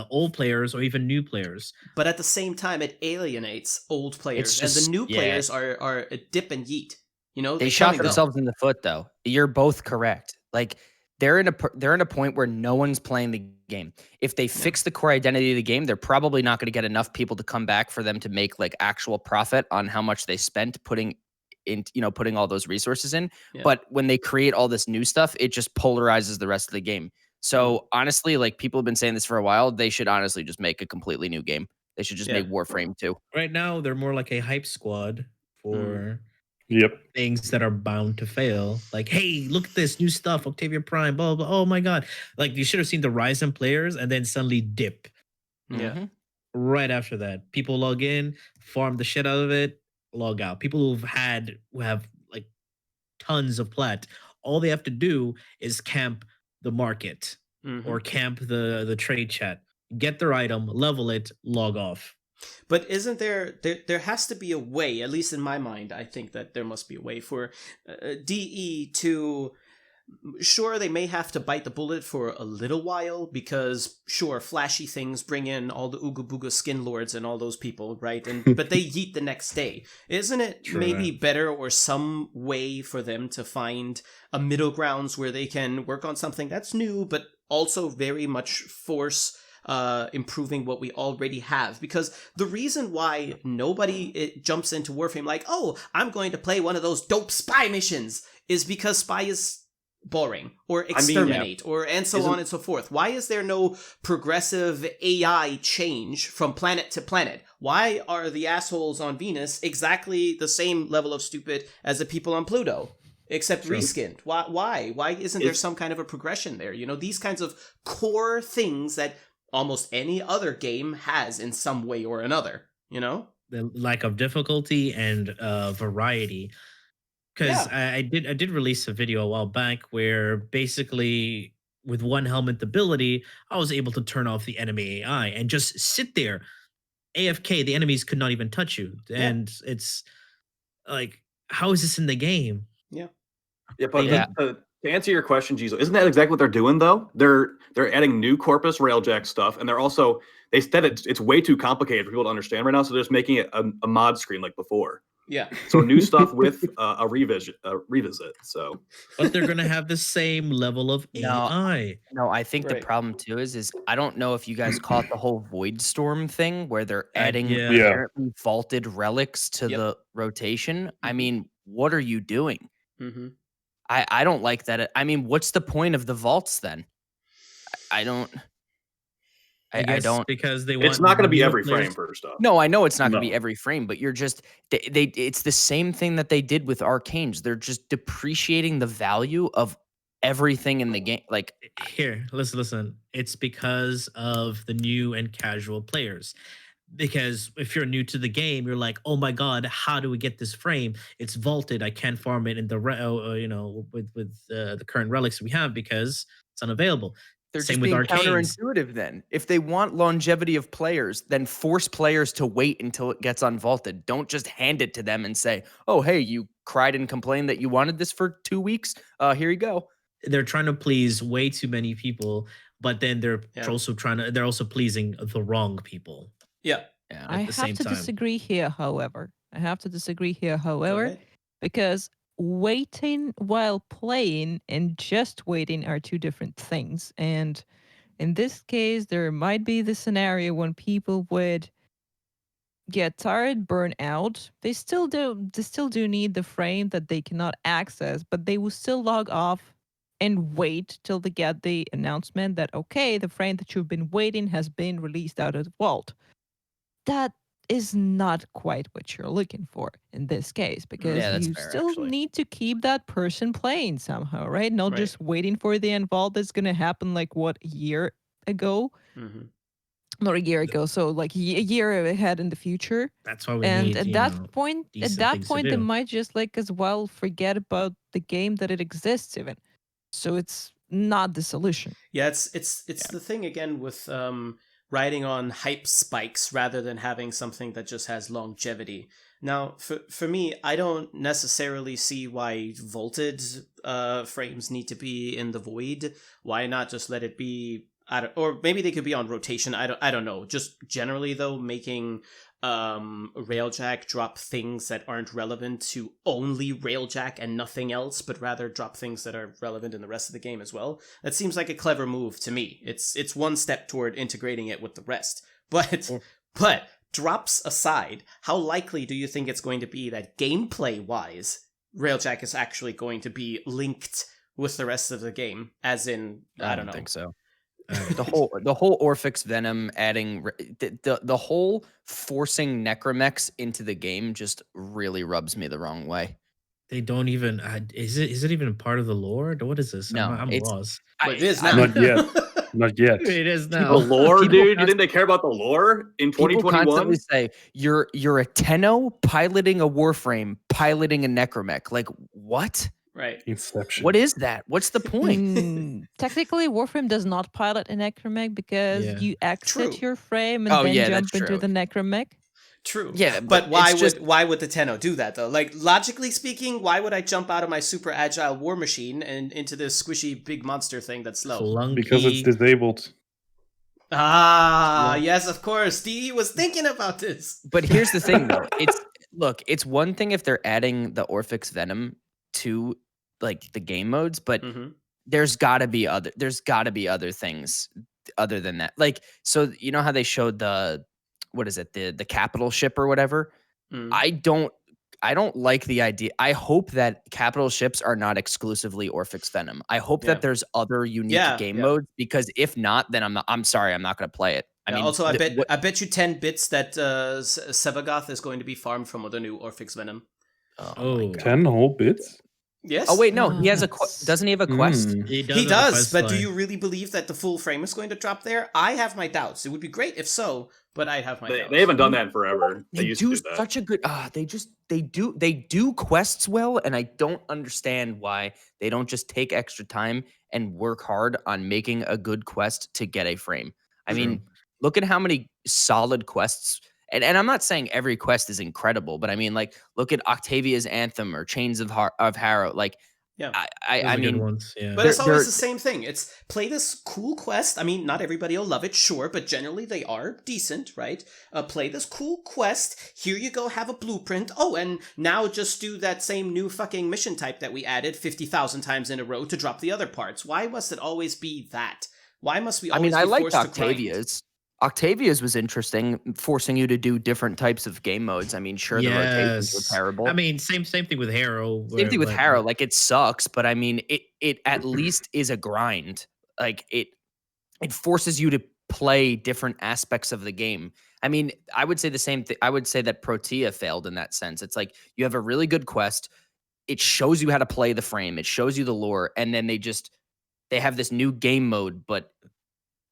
old players or even new players. But at the same time, it alienates old players, and just- the new yeah. players are a dip and yeet. You know, They come shot and go. themselves in the foot, though. You're both correct. Like they're in a point where no one's playing the game. If they fix the core identity of the game, they're probably not going to get enough people to come back for them to make like actual profit on how much they spent putting all those resources in. Yeah. But when they create all this new stuff, it just polarizes the rest of the game. So honestly, like people have been saying this for a while, they should honestly just make a completely new game. They should just Yeah. make Warframe 2. Right now, they're more like a hype squad for Yep. things that are bound to fail. Like, hey, look at this new stuff, Octavia Prime, blah, blah, blah. Oh my God. Like, you should have seen the rise in players and then suddenly dip Yeah. Mhm. right after that. People log in, farm the shit out of it, log out. People who have like tons of plat, all they have to do is camp the market Mhm. or camp the trade chat, get their item, level it, log off. But isn't there has to be a way, at least in my mind, I think that there must be a way for DE to, sure, they may have to bite the bullet for a little while because, sure, flashy things bring in all the Ooga Booga skin lords and all those people, right? But they yeet the next day. Isn't it True maybe that. better or some way for them to find a middle grounds where they can work on something that's new, but also very much force improving what we already have? Because the reason why nobody jumps into Warframe like, oh, I'm going to play one of those dope spy missions is because spy is boring or exterminate and so on and so forth. Why is there no progressive AI change from planet to planet? Why are the assholes on Venus exactly the same level of stupid as the people on Pluto? Except reskinned. Why isn't there some kind of a progression there? You know, these kinds of core things that almost any other game has in some way or another, you know? The lack of difficulty and variety. Because I did release a video a while back where basically with one helmet ability, I was able to turn off the enemy AI and just sit there. AFK, the enemies could not even touch you. And it's like, how is this in the game? Yeah, but Yeah. To answer your question, Jizo, isn't that exactly what they're doing though? They're adding new Corpus Railjack stuff, and they said it's way too complicated for people to understand right now, so they're just making it a mod screen like before. Yeah. So new stuff with a revisit. So, But they're gonna have the same level of AI. No, I think Right. the problem too is I don't know if you guys caught the whole Void Storm thing where they're adding yeah. apparently vaulted relics to Yep. the rotation. I mean, what are you doing? Mm-hmm. I don't like that. I mean, what's the point of the vaults then? I don't. I I guess don't. because they want it's not going to be new every players- frame for stuff. No, I know it's not going to No. be every frame, but you're just it's the same thing that they did with Arcanes. They're just depreciating the value of everything in the game. Like, Here, listen. It's because of the new and casual players. Because if you're new to the game, you're like, oh my god, how do we get this frame? It's vaulted. I can't farm it in the with the current relics we have because it's unavailable. they're Same just with being Arcanes. counterintuitive then. If they want longevity of players, then force players to wait until it gets unvaulted. Don't just hand it to them and say, oh, hey, you cried and complained that you wanted this for 2 weeks. Here you go. They're trying to please way too many people, but then they're Yeah. they're also pleasing the wrong people. Yeah. Yeah. I the have same to time. disagree here, however. Go ahead. Because waiting while playing and just waiting are two different things. And in this case, there might be the scenario when people would get tired, burn out. They still do need the frame that they cannot access, but they will still log off and wait till they get the announcement that, okay, the frame that you've been waiting has been released out of the vault. That is not quite what you're looking for in this case, because Yeah, that's you fair, still actually. need to keep that person playing somehow, right? Not Right. just waiting for the unvault that's going to happen like what, a year ago? Mm-hmm. Not a year ago, so like a year ahead in the future. That's why we And need, at you that know, point, decent things to they do. might just like as well forget about the game that it exists even. So it's not the solution. Yeah, it's the thing again with riding on hype spikes rather than having something that just has longevity. Now, for me, I don't necessarily see why vaulted frames need to be in the void. Why not just let it be? Or maybe they could be on rotation. I don't know. Just generally though, making Railjack drop things that aren't relevant to only Railjack and nothing else, but rather drop things that are relevant in the rest of the game as well. That seems like a clever move to me. It's one step toward integrating it with the rest. But drops aside, how likely do you think it's going to be that gameplay-wise, Railjack is actually going to be linked with the rest of the game? As in, I don't know. think so. The whole Orphix Venom adding the whole forcing Necromechs into the game just really rubs me the wrong way. They don't even. Is it even a part of the lore? What is this? No, I'm it's- lost. But it is now. Not yet. Not yet. It is The now. lore, People dude. You think they care about the lore in People 2021? constantly say you're a Tenno piloting a Warframe, piloting a Necromech. Like what? Right. Inception. What is that? What's the point? Technically, Warframe does not pilot a necromech because Yeah. you exit True. your frame and Oh, then yeah, jump that's into true. the necromech. True. Yeah, but but why it's just- why would the Tenno do that though? Like logically speaking, why would I jump out of my super agile war machine and into this squishy big monster thing that's slow? Clunky. Because it's disabled. Ah, yes, of course. DE was thinking about this. But here's the thing, though. It's one thing if they're adding the Orphix Venom to like the game modes, but Mm-hmm. there's got to be other things other than that. Like, so you know how they showed the the capital ship or whatever. Mm. I don't like the idea. I hope that capital ships are not exclusively Orphix Venom. I hope Yeah. that there's other unique Yeah, game yeah. modes, because if not, then I'm sorry, I'm not going to play it. I Yeah, mean, also, I the- bet you 10 bits that Sevagoth is going to be farmed from the new Orphix Venom. oh my Oh. God. 10 whole bits? Yes. Oh wait, no, Oh, he has that's- doesn't he have a quest? Mm. He have a does, quest but do line. you really believe that the full frame is going to drop there? I have my doubts. It would be great if so, but I have my doubts. They haven't done that in forever. They They used do to do that. such a good they do quests well, and I don't understand why they don't just take extra time and work hard on making a good quest to get a frame. I mean, look at how many solid quests, and I'm not saying every quest is incredible, but I mean, like, look at Octavia's Anthem or Chains of Harrow. Like, Yeah. I Those are good mean, ones. Yeah. But it's They're- always they're- the same thing. It's play this cool quest. I mean, not everybody will love it, sure, but generally they are decent, right? Play this cool quest. Here you go, have a blueprint. Oh, and now just do that same new fucking mission type that we added 50,000 times in a row to drop the other parts. Why must it always be that? Why must we I always mean, I be liked forced to grind? Octavia's. Octavia's was interesting, forcing you to do different types of game modes. I mean, sure, the rotations were terrible. I mean, same thing with Harrow. Same thing with Harrow. Like, it sucks, but I mean, it at least is a grind. Like, it forces you to play different aspects of the game. I mean, I would say the same thing. I would say that Protea failed in that sense. It's like you have a really good quest. It shows you how to play the frame. It shows you the lore, and then they have this new game mode, but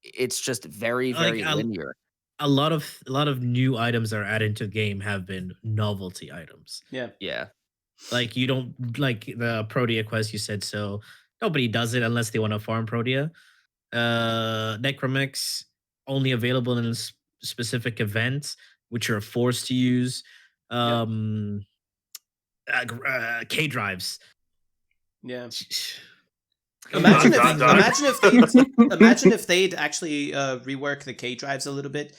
it's just very, very linear. A lot of new items that are added to the game have been novelty items. Yeah. Like, you don't like the Protea quest, you said, so nobody does it unless they want to farm Protea. Necromechs only available in specific events, which you're forced to use. K drives. Yeah. Imagine Imagine if they'd actually rework the K drives a little bit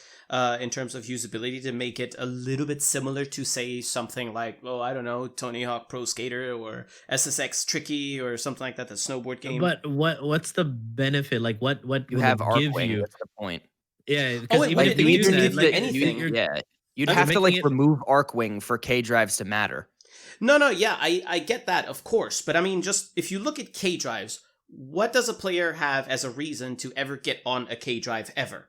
in terms of usability to make it a little bit similar to, say, something like, oh, I don't know, Tony Hawk Pro Skater or SSX Tricky or something like that, the snowboard game. But what's the benefit? Like, what You will have it give Arcwing. you? That's the point. Yeah. Oh, it even wouldn't if they need do to that, give you like, anything. You'd Okay, have to like making it- remove Arcwing for K drives to matter. No, yeah, I get that, of course. But I mean, just if you look at K drives, what does a player have as a reason to ever get on a K drive ever?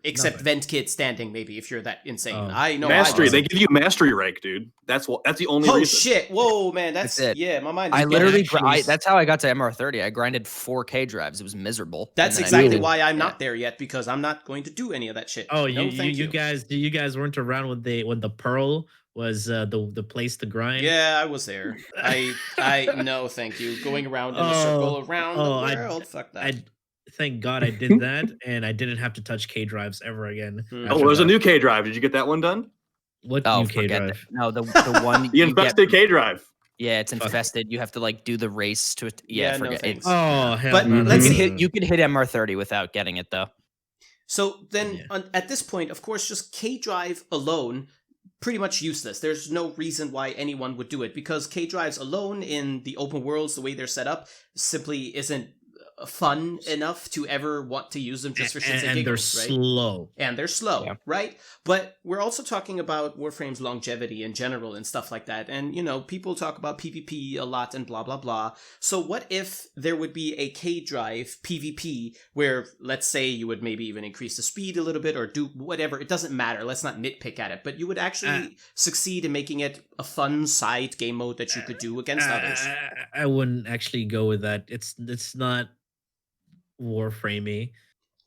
Except Nothing. Vent Kit standing, maybe, if you're that insane. Oh. I know. Mastery. I They give you mastery rank, dude. That's the only Oh reason. shit! Whoa, man, that's That's it. yeah. My mind. I is literally, blown. that's how I got to MR30. I grinded 4 K drives. It was miserable. That's And then I exactly made it. why I'm Yeah. not there yet, because I'm not going to do any of that shit. Oh, no, you thank you guys weren't around when the Pearl was the place to grind. Yeah, I was there. I no, thank you. Going around in a circle around the world. Fuck that. thank God I did that, and I didn't have to touch K drives ever again. Hmm. Oh, after there's a that. new K drive. Did you get that one done? What Oh, new K forget that. drive? No, the one The you get. infested K drive. Yeah, it's Fuck. infested. You have to like do the race to it. Yeah, Yeah, no forget it. thanks. Oh hell But no! let's You see- can hit. You can hit MR30 without getting it though. So then, Yeah. at this point, of course, just K drive alone, pretty much useless. There's no reason why anyone would do it because K drives alone in the open worlds, the way they're set up, simply isn't fun enough to ever want to use them just for shits and and they're giggles, right? slow. And they're slow, Yeah. right? But we're also talking about Warframe's longevity in general and stuff like that. And, people talk about PvP a lot and blah, blah, blah. So what if there would be a K-Drive PvP where, let's say, you would maybe even increase the speed a little bit or do whatever. It doesn't matter. Let's not nitpick at it. But you would actually succeed in making it a fun side game mode that you could do against others. I wouldn't actually go with that. It's not Warframey.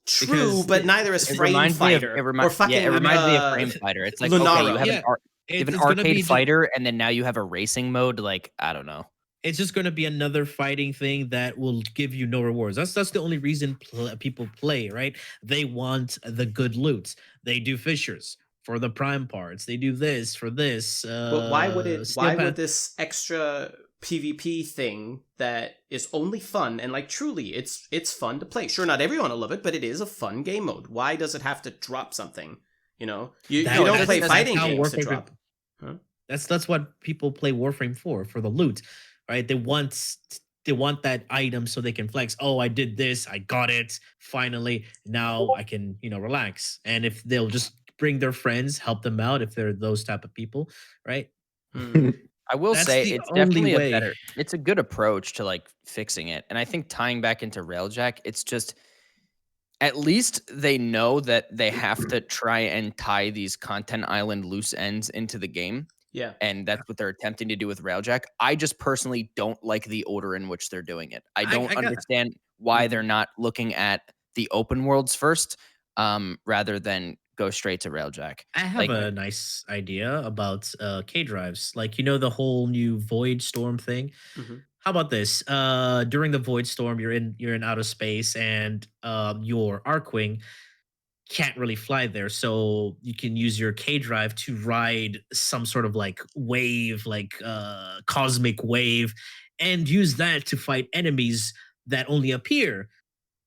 True, because but neither is It Frame reminds me of Fighter. it, or reminds fucking, me of Frame Fighter. It's like okay, Lunara. you have Yeah, an you have an it's gonna arcade be fighter, and then now you have a racing mode. Like I don't know. It's just going to be another fighting thing that will give you no rewards. That's the only reason people play, right? They want the good loot. They do fishers for the prime parts. They do this for this. But why would Steel Path- this extra PvP thing that is only fun and like truly it's fun to play? Sure, not everyone will love it, but it is a fun game mode. Why does it have to drop something? You don't play fighting games to drop. Huh? That's what people play Warframe for the loot, right? They want that item so they can flex. Oh, I did this, I got it. Finally, now I can, relax. And if they'll just bring their friends, help them out if they're those type of people, right? Hmm. I will That's say the it's only definitely way. it's a good approach to like fixing it. And I think tying back into Railjack, it's just at least they know that they have to try and tie these content island loose ends into the game. Yeah. And that's what they're attempting to do with Railjack. I just personally don't like the order in which they're doing it. I don't I got- understand why they're not looking at the open worlds first, rather than go straight to Railjack. I have Like- a nice idea about K drives. Like, the whole new Void Storm thing. Mhm. How about this? During the Void Storm, you're in outer space, and your Archwing can't really fly there, so you can use your K drive to ride some sort of like wave, like cosmic wave, and use that to fight enemies that only appear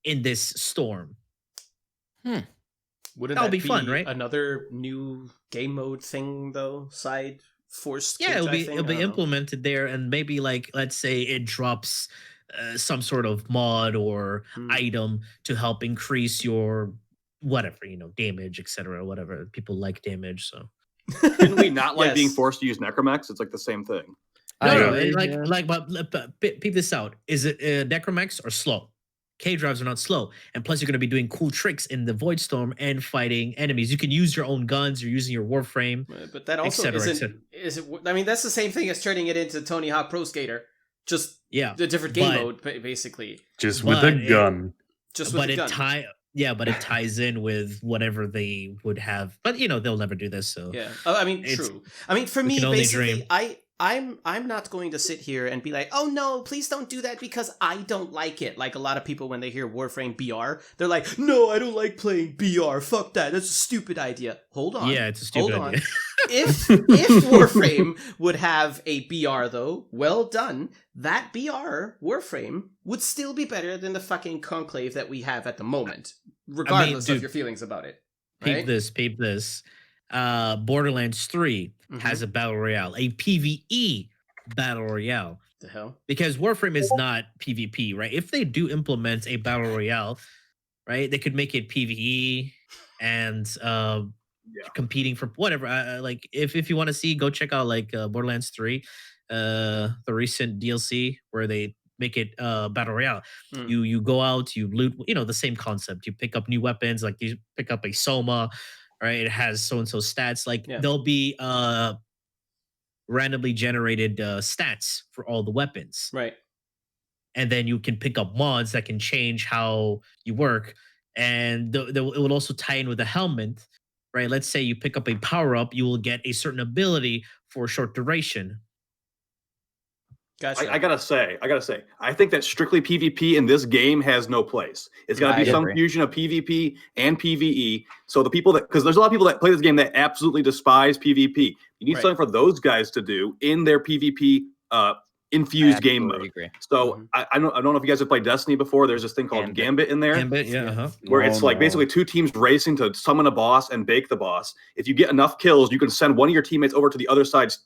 in this storm. Wouldn't That'll that be fun, right? Another new game mode thing though? Side forced. Yeah, K-Drive thing? it'll I be don't know. implemented there, and maybe like let's say it drops some sort of mod or Hmm. item to help increase your whatever damage, etc. Whatever people like damage, so. Didn't we not like being Yes. forced to use Necromex? It's like the same thing. No, Really? but peep this out. Is it Necromex or slow? K drives are not slow, and plus you're going to be doing cool tricks in the Void Storm and fighting enemies. You can use your own guns. You're using your Warframe. But that also cetera, et isn't. cetera. Is it? I mean, that's the same thing as turning it into Tony Hawk Pro Skater. Just Yeah, a different game but- mode, basically. Just with But a it- gun. Just with but a it gun. but it ties in with whatever they would have. But they'll never do this. So Yeah. I mean, It's- true. I mean, for we me, can only basically, dream. I'm not going to sit here and be like, oh no, please don't do that because I don't like it. Like a lot of people when they hear Warframe BR, they're like, no, I don't like playing BR. Fuck that. That's a stupid idea. Hold on. yeah, it's a stupid Hold on. idea. if Warframe would have a BR though, well done. That BR Warframe would still be better than the fucking conclave that we have at the moment, regardless dude, of your feelings about it. Peep Right? this. Borderlands 3 has a battle royale, a PvE battle royale. The hell? Because Warframe is not PvP, right? If they do implement a battle royale, right, they could make it PvE and competing for whatever. Like if you want to see, go check out like Borderlands 3, the recent DLC where they make it battle royale. Mm. You go out, you loot, the same concept. You pick up new weapons, like you pick up a Soma, right? It has so and so stats. Like Yeah. there'll be randomly generated stats for all the weapons, Right. and then you can pick up mods that can change how you work, and it will also tie in with the helmet, right? Let's say you pick up a power up, you will get a certain ability for a short duration. Gotcha. I gotta say, I think that strictly PvP in this game has no place. It's got to be some fusion of PvP and PvE. So the people because there's a lot of people that play this game that absolutely despise PvP. You need something for those guys to do in their PvP infused game mode. Agree. So I don't know if you guys have played Destiny before. There's this thing called Gambit in there. Gambit, yeah. Where it's like basically two teams racing to summon a boss and bake the boss. If you get enough kills, you can send one of your teammates over to the other side's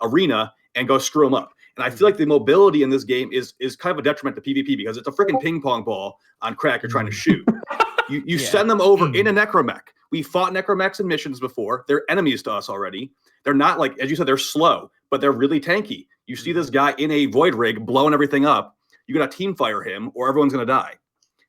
arena and go screw them up. And I feel like the mobility in this game is kind of a detriment to PvP because it's a freaking ping pong ball on crack you're trying to shoot. You send them over in a necromech. We fought necromechs in missions before. They're enemies to us already. They're not like, as you said, they're slow, but they're really tanky. You see this guy in a void rig blowing everything up. You're going to team fire him or everyone's going to die.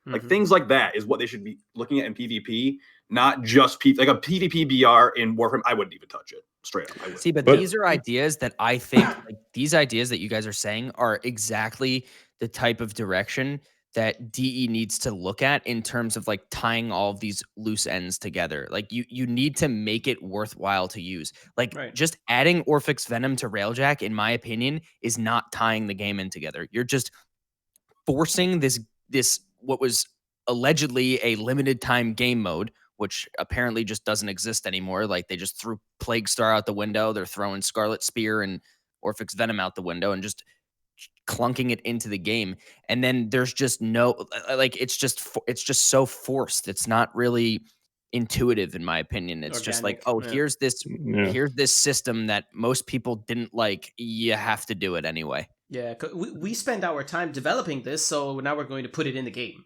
Like things like that is what they should be looking at in PvP, not just like a PvP BR in Warframe. I wouldn't even touch it. Straight up. I would. See, but these are ideas that I think like these ideas that you guys are saying are exactly the type of direction that DE needs to look at in terms of like tying all of these loose ends together. Like you need to make it worthwhile to use. Like just adding Orphix Venom to Railjack, in my opinion, is not tying the game in together. You're just forcing this what was allegedly a limited time game mode, which apparently just doesn't exist anymore. Like they just threw Plague Star out the window. They're throwing Scarlet Spear and Orphix Venom out the window and just clunking it into the game. And then there's just no, like, it's just so forced. It's not really intuitive, in my opinion. It's just like, oh, here's this system that most people didn't like. You have to do it anyway. Yeah, we spend our time developing this, so now we're going to put it in the game.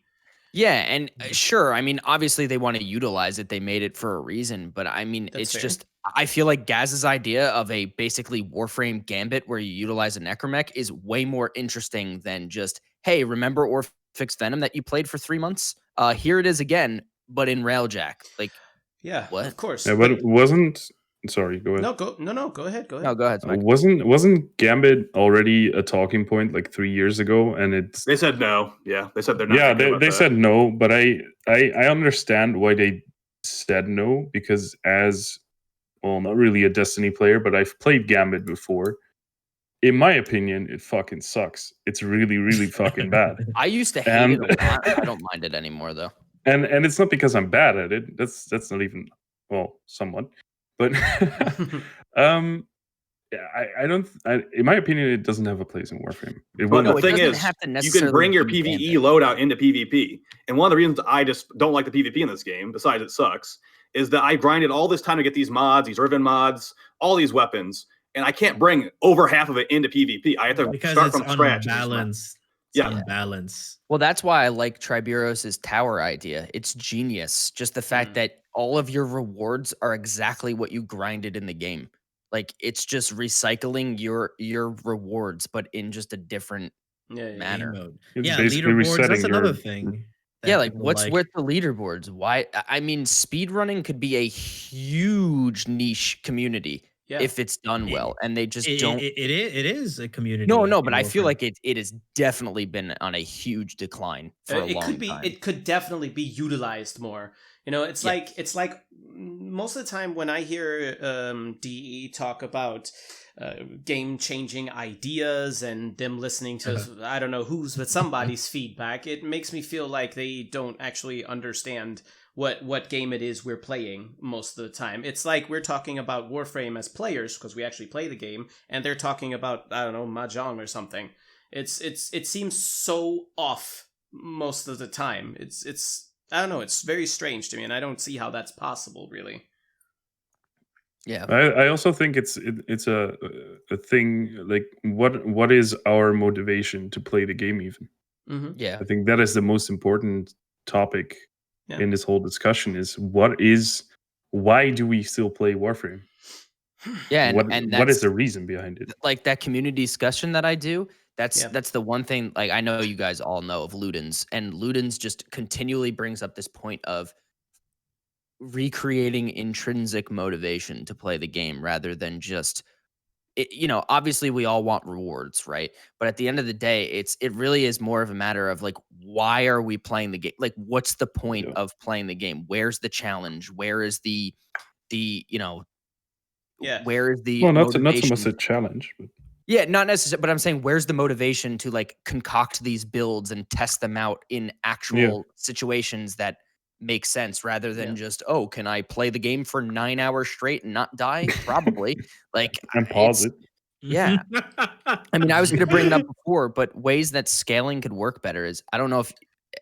Yeah, and sure, I mean, obviously they want to utilize it. They made it for a reason, but I mean, it's just, I feel like Gaz's idea of a basically Warframe Gambit where you utilize a necromech is way more interesting than just, hey, remember Orphix Venom that you played for 3 months? Here it is again, but in Railjack. Like, yeah, what? Of course. Yeah, but it wasn't. Sorry, go ahead. No, go ahead. No, go ahead. Mike. Wasn't Gambit already a talking point like 3 years ago? And they said no. Yeah, they said they're not. Yeah, they said no, but I understand why they said no, because well, not really a Destiny player, but I've played Gambit before. In my opinion, it fucking sucks. It's really, really fucking bad. I used to hate it a lot. I don't mind it anymore though. And it's not because I'm bad at it. That's not even, well, somewhat. But in my opinion, it doesn't have a place in Warframe. But the thing is, you can bring your PvE loadout into PvP. And one of the reasons I just don't like the PvP in this game, besides it sucks, is that I grinded all this time to get these mods, these Riven mods, all these weapons, and I can't bring over half of it into PvP. I have to start from scratch. Unbalance. Well, that's why I like Triberos' tower idea. It's genius. Just the fact that all of your rewards are exactly what you grinded in the game. Like, it's just recycling your rewards, but in just a different manner. Yeah, leaderboards, that's another thing. Yeah, like, what's with the leaderboards? Why? I mean, speedrunning could be a huge niche community. Yeah. If it's done well, and they just don't. It is a community. No, but I feel like it has definitely been on a huge decline for a long time. It could definitely be utilized more. You know, it's like most of the time when I hear DE talk about game-changing ideas and them listening to I don't know whose but somebody's feedback, it makes me feel like they don't actually understand what game it is we're playing most of the time. It's like we're talking about Warframe as players because we actually play the game, and they're talking about, I don't know, Mahjong or something. It seems so off most of the time. It's I don't know, it's very strange to me, and I don't see how that's possible, really. Yeah. I also think it's a thing, like what is our motivation to play the game even? Mm-hmm. Yeah. I think that is the most important topic in this whole discussion is why do we still play Warframe? Yeah, and what is the reason behind it? Like that community discussion that I do, that's the one thing, like I know you guys all know of Ludens, and Ludens just continually brings up this point of recreating intrinsic motivation to play the game rather than just obviously we all want rewards, right? But at the end of the day, it really is more of a matter of like, why are we playing the game? Like, what's the point of playing the game? Where's the challenge? Where is where is the not so much a challenge, but Yeah, not necessarily, but I'm saying where's the motivation to like concoct these builds and test them out in actual situations that make sense rather than just, oh, can I play the game for 9 hours straight and not die? Probably. Like And pause it. Yeah. I mean, I was going to bring it up before, but ways that scaling could work better is I don't know if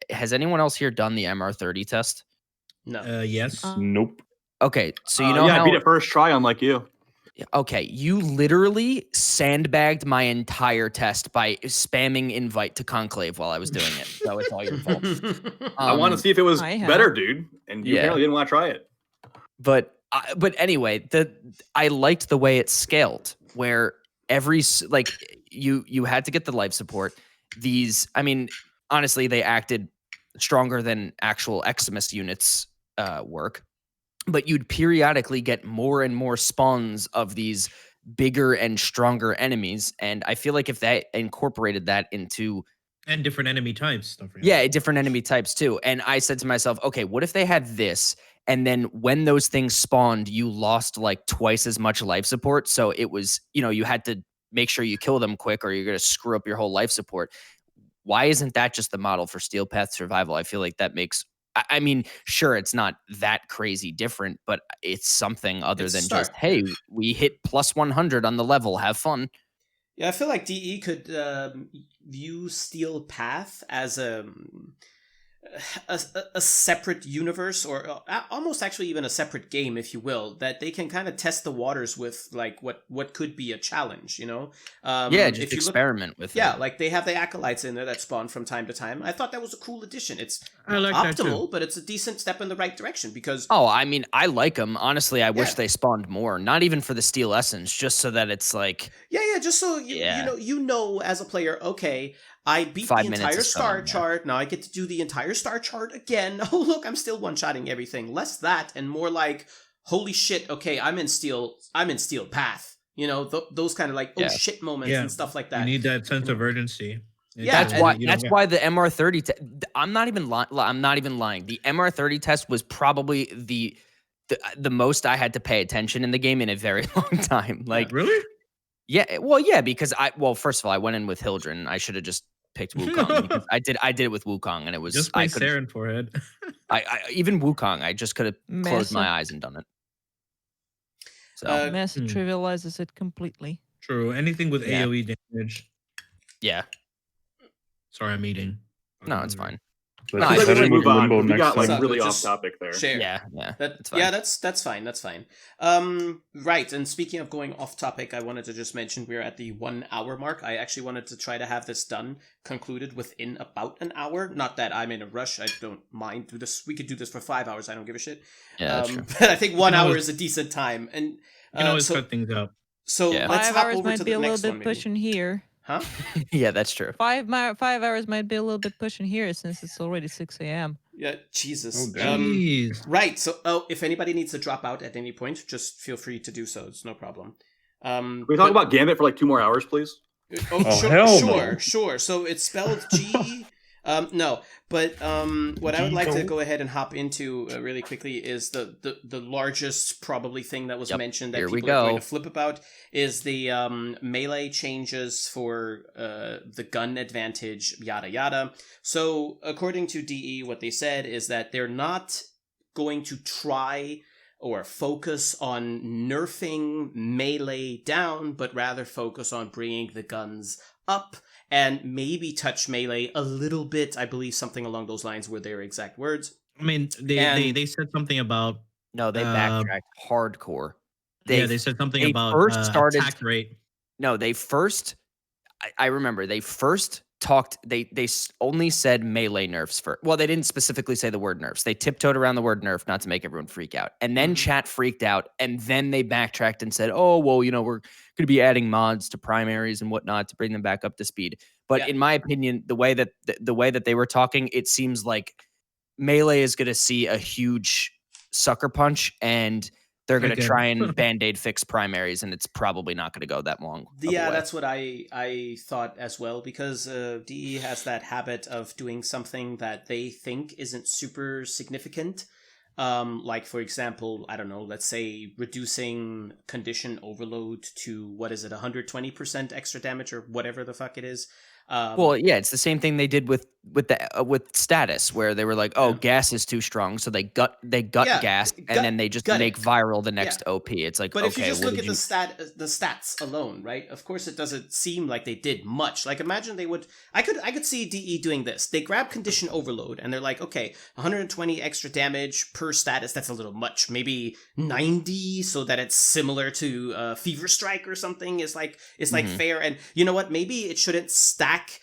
has anyone else here done the MR30 test? No. Yes. Nope. Okay, so you know yeah, how I beat it first try, unlike you. Okay, you literally sandbagged my entire test by spamming invite to Conclave while I was doing it. So it's all your fault. I want to see if it was I have. better, dude, and you apparently didn't want to try it. But anyway, I liked the way it scaled, where every like you had to get the life support. These, I mean, honestly, they acted stronger than actual Eximus units work. But you'd periodically get more and more spawns of these bigger and stronger enemies. And I feel like if they incorporated that into... And different enemy types. Don't forget. Yeah, different enemy types too. And I said to myself, okay, what if they had this? And then when those things spawned, you lost like twice as much life support. So it was, you had to make sure you kill them quick or you're going to screw up your whole life support. Why isn't that just the model for Steel Path Survival? I feel like that makes... I mean, sure, it's not that crazy different, but it's something other than just, hey, we hit plus 100 on the level. Have fun. Yeah, I feel like DE could view Steel Path as a separate universe, or almost actually even a separate game, if you will, that they can kind of test the waters with, like what could be a challenge, just experiment with it. Yeah, like they have the acolytes in there that spawn from time to time. I thought that was a cool addition. It's I like optimal, that too. but it's a decent step in the right direction because... Oh, I mean, I like them. Honestly, I wish they spawned more. Not even for the Steel Essence, just so that it's like... Yeah, just so you know as a player, okay, I beat the entire star chart. Now I get to do the entire star chart again. Oh, look, I'm still one-shotting everything. Less that and more like, holy shit, okay, I'm in Steel Path. Those kind of like, oh shit moments and stuff like that. You need that sense of urgency. Yeah, that's why the MR30 I'm not even lying. The MR30 test was probably the most I had to pay attention in the game in a very long time. Like, really? Yeah, well, yeah, because first of all, I went in with Hildren. I should have just picked Wukong because I did it with Wukong, and it was just play Saren forehead. I even Wukong, I just could have closed my eyes and done it. So Mesa trivializes it completely. True. Anything with AoE damage. Yeah. Sorry, I'm eating. No, it's fine. Let's move on. We got time. like really off topic there. Share. Yeah. That's fine. That's fine. Right. And speaking of going off topic, I wanted to just mention we're at the 1 hour mark. I actually wanted to try to have this concluded within about an hour. Not that I'm in a rush. I don't mind do this. We could do this for 5 hours. I don't give a shit. Yeah, that's true. But I think 1 hour is a decent time. And you can always cut things up. So let's 5 hop hours over might to be the a next little one. bit pushing here. Huh? Yeah, that's true. 5 hours might be a little bit pushing here since it's already 6 a.m. Yeah, Jesus. Oh, Jeez. Right. So, if anybody needs to drop out at any point, just feel free to do so. It's no problem. Can we talk about Gambit for like 2 more hours, please? Sure. So it's spelled G. No, but what I would like to go ahead and hop into really quickly is the largest probably thing that was mentioned that people are going to flip about is the melee changes for the gun advantage, yada yada. So according to DE, what they said is that they're not going to try or focus on nerfing melee down, but rather focus on bringing the guns up and maybe touch melee a little bit. I believe something along those lines were their exact words. I mean, they said something about... No, they backtracked hardcore. They said something about attack rate. No, they first... I remember, they first talked... They only said melee nerfs first. Well, they didn't specifically say the word nerfs. They tiptoed around the word nerf not to make everyone freak out. And then chat freaked out, and then they backtracked and said, oh, well, we're going to be adding mods to primaries and whatnot to bring them back up to speed. But in my opinion, the way that they were talking, it seems like melee is going to see a huge sucker punch, and they're going to try and band-aid fix primaries, and it's probably not going to go that long. Yeah, that's what I thought as well, because DE has that habit of doing something that they think isn't super significant, Like, for example, I don't know, let's say reducing condition overload to, what is it, 120% extra damage or whatever the fuck it is. Well, yeah, it's the same thing they did with status, where they were like, "Oh, Yeah. gas is too strong," so they gut Yeah, gas, and gut- then they just gut make it. viral the next OP. It's like, But okay, if you just what look did at you? the stats alone, right? Of course, it doesn't seem like they did much. Like, imagine they would. I could see DE doing this. They grab condition overload and they're like, okay, 120 extra damage per status. That's a little much. Maybe 90, so that it's similar to Fever Strike or something. Is like fair. And you know what? Maybe it shouldn't stack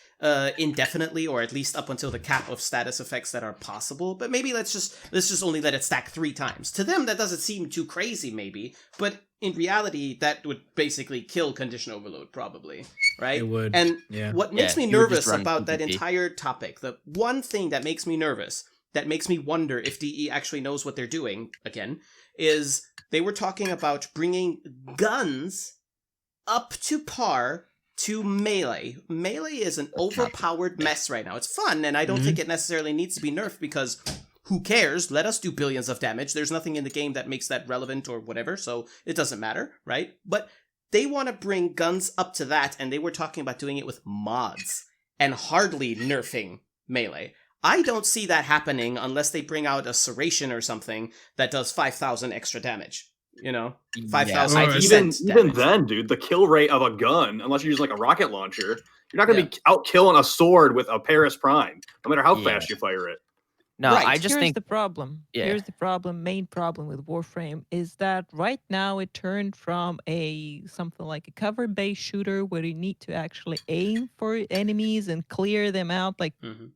indefinitely, or at least up until the cap of status effects that are possible. But maybe let's just only let it stack 3 times. To them, that doesn't seem too crazy, maybe, but in reality, that would basically kill condition overload, probably, right? It would. And Yeah. what makes me you would just nervous run about that PvP. entire topic, the one thing that makes me nervous, that makes me wonder if DE actually knows what they're doing again, is they were talking about bringing guns up to par to melee. Melee is an overpowered mess right now. It's fun, and I don't think it necessarily needs to be nerfed, because who cares? Let us do billions of damage. There's nothing in the game that makes that relevant or whatever, so it doesn't matter, right? But they want to bring guns up to that, and they were talking about doing it with mods and hardly nerfing melee. I don't see that happening unless they bring out a Serration or something that does 5,000 extra damage. You know, 5,000 Or Even damage. then, dude, the kill rate of a gun, unless you use like a rocket launcher, you're not going to be out killing a sword with a Paris Prime, no matter how fast you fire it. No, Right. I just Here's think the problem. Yeah. Here's the problem. Main problem with Warframe is that right now it turned from something like a cover-based shooter where you need to actually aim for enemies and clear them out, like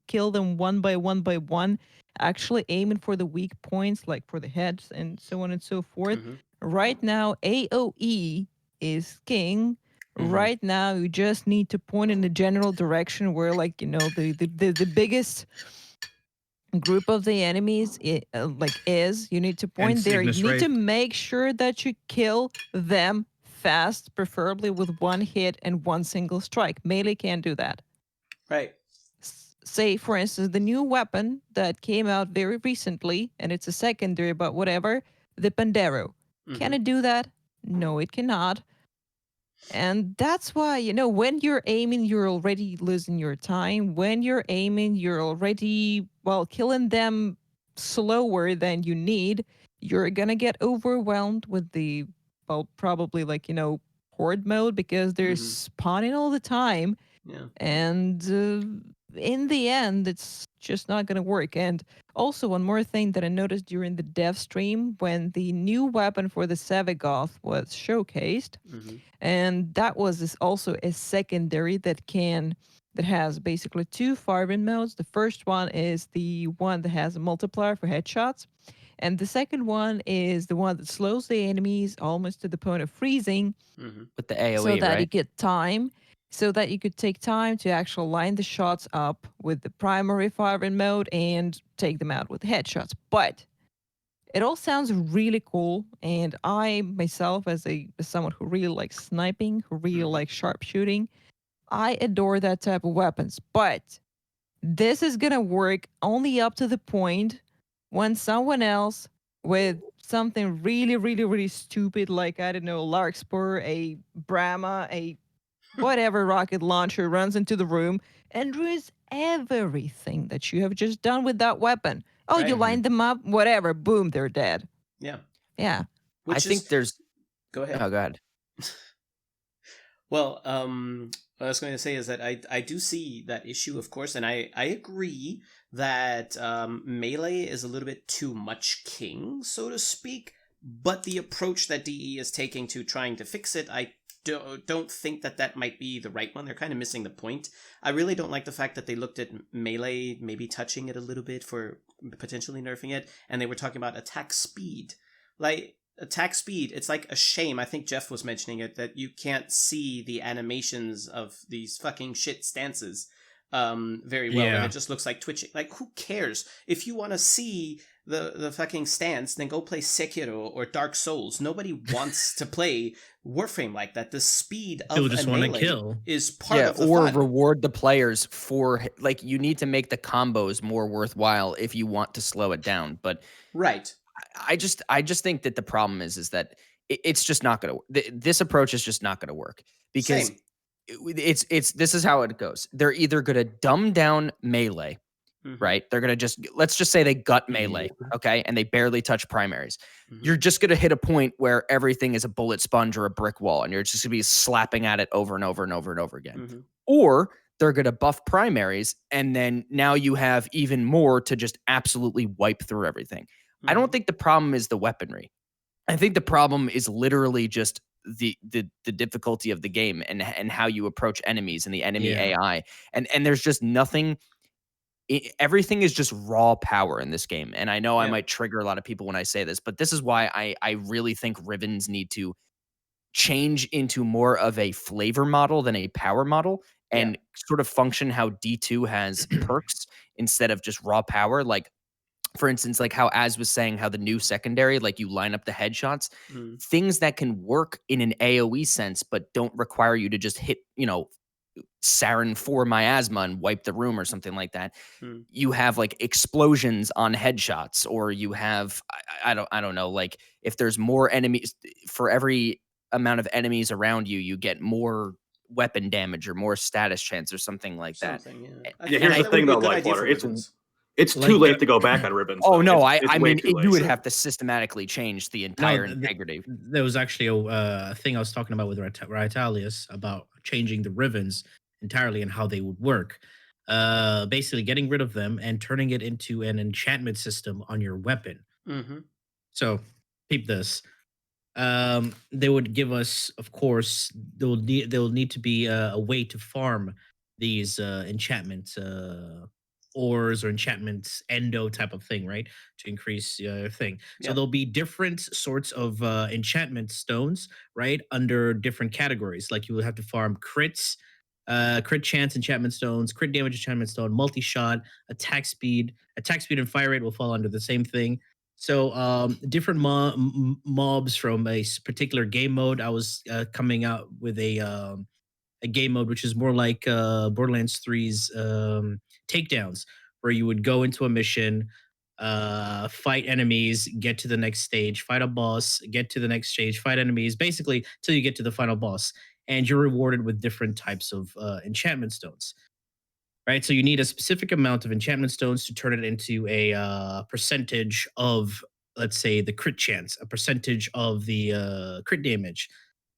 kill them one by one, actually aiming for the weak points, like for the heads and so on and so forth. Right now, AOE is king. Right now, you just need to point in the general direction where, like, you know, the biggest group of the enemies is. You need to point there. You Cygnus need to Wraith. make sure that you kill them fast, preferably with one hit and one single strike. Melee can't do that. Right. Say, for instance, the new weapon that came out very recently, and it's a secondary, but whatever, the Pandero. Can it do that? No, it cannot. And that's why, you know, when you're aiming, you're already losing your time. When you're aiming, you're already, well, killing them slower than you need. You're going to get overwhelmed with the, well, probably like, you know, horde mode, because they're spawning all the time. Yeah. And in the end, it's just not going to work. And also, one more thing that I noticed during the dev stream, when the new weapon for the Sevagoth was showcased, and that was also a secondary that has basically 2 firing modes. The first one is the one that has a multiplier for headshots, and the second one is the one that slows the enemies almost to the point of freezing, with the AOE, so that right? you get time. So that you could take time to actually line the shots up with the primary firing mode and take them out with headshots. But it all sounds really cool, and I myself, as someone who really likes sniping, who really likes sharpshooting, I adore that type of weapons. But this is gonna work only up to the point when someone else with something really, really, really stupid, like, I don't know, Larkspur, a Brahma, a whatever rocket launcher, runs into the room and ruins everything that you have just done with that weapon. Oh, you lined them up, whatever, boom, they're dead. Yeah. Yeah. I think there's. Go ahead. Oh, go ahead. Well, what I was going to say is that I do see that issue, of course, and I agree that melee is a little bit too much king, so to speak, but the approach that DE is taking to trying to fix it, I don't think that might be the right one. They're kind of missing the point. I really don't like the fact that they looked at melee, maybe touching it a little bit for potentially nerfing it, and they were talking about attack speed. Like, attack speed, it's like a shame, I think Jeff was mentioning it, that you can't see the animations of these fucking shit stances very well, and it just looks like twitching. Like, who cares? If you want to see the fucking stance, then go play Sekiro or Dark Souls. Nobody wants to play Warframe like that. The speed of People just a want to melee kill. is part of the or fun. reward the players for, like, you need to make the combos more worthwhile if you want to slow it down. But Right. I just think that the problem is that it's just not going to. This approach is just not going to work because Same. it's this is how it goes. They're either going to dumb down melee, Mhm. right? They're going to let's just say they gut melee, okay, and they barely touch primaries. You're just going to hit a point where everything is a bullet sponge or a brick wall, and you're just going to be slapping at it over and over and over and over again. Or they're going to buff primaries, and then now you have even more to just absolutely wipe through everything. I don't think the problem is the weaponry. I think the problem is literally just the difficulty of the game and how you approach enemies and the enemy AI. And there's just nothing. Everything is just raw power in this game. And I know I might trigger a lot of people when I say this, but this is why I really think Rivens need to change into more of a flavor model than a power model and sort of function how D2 has perks instead of just raw power. Like, for instance, like how Az was saying, how the new secondary, like you line up the headshots, things that can work in an AoE sense, but don't require you to just hit, Sarin for miasma and wipe the room or something like that. You have like explosions on headshots, or you have, I don't know, like if there's more enemies for every amount of enemies around you, you get more weapon damage or more status chance or something like that. Here's the thing though, Lightwater. It's too late to go back on Ribbons. Oh, no. It's I way mean, too late. you would have to systematically change the entire integrity. There was actually a thing I was talking about with Ritalius about changing the Rivens entirely and how they would work. Basically getting rid of them and turning it into an enchantment system on your weapon. So, peep this. They would give us, of course, there'll need to be a way to farm these enchantment ores or enchantments endo type of thing, right, to increase your thing. So there'll be different sorts of enchantment stones, right, under different categories. Like you will have to farm crits, crit chance enchantment stones, crit damage enchantment stone, multi-shot, attack speed and fire rate will fall under the same thing. So different mobs from a particular game mode. I was coming out with a game mode which is more like Borderlands 3's takedowns, where you would go into a mission, fight enemies, get to the next stage, fight a boss, get to the next stage, fight enemies, basically till you get to the final boss, and you're rewarded with different types of enchantment stones. Right, so you need a specific amount of enchantment stones to turn it into a percentage of, let's say, the crit chance, a percentage of the crit damage,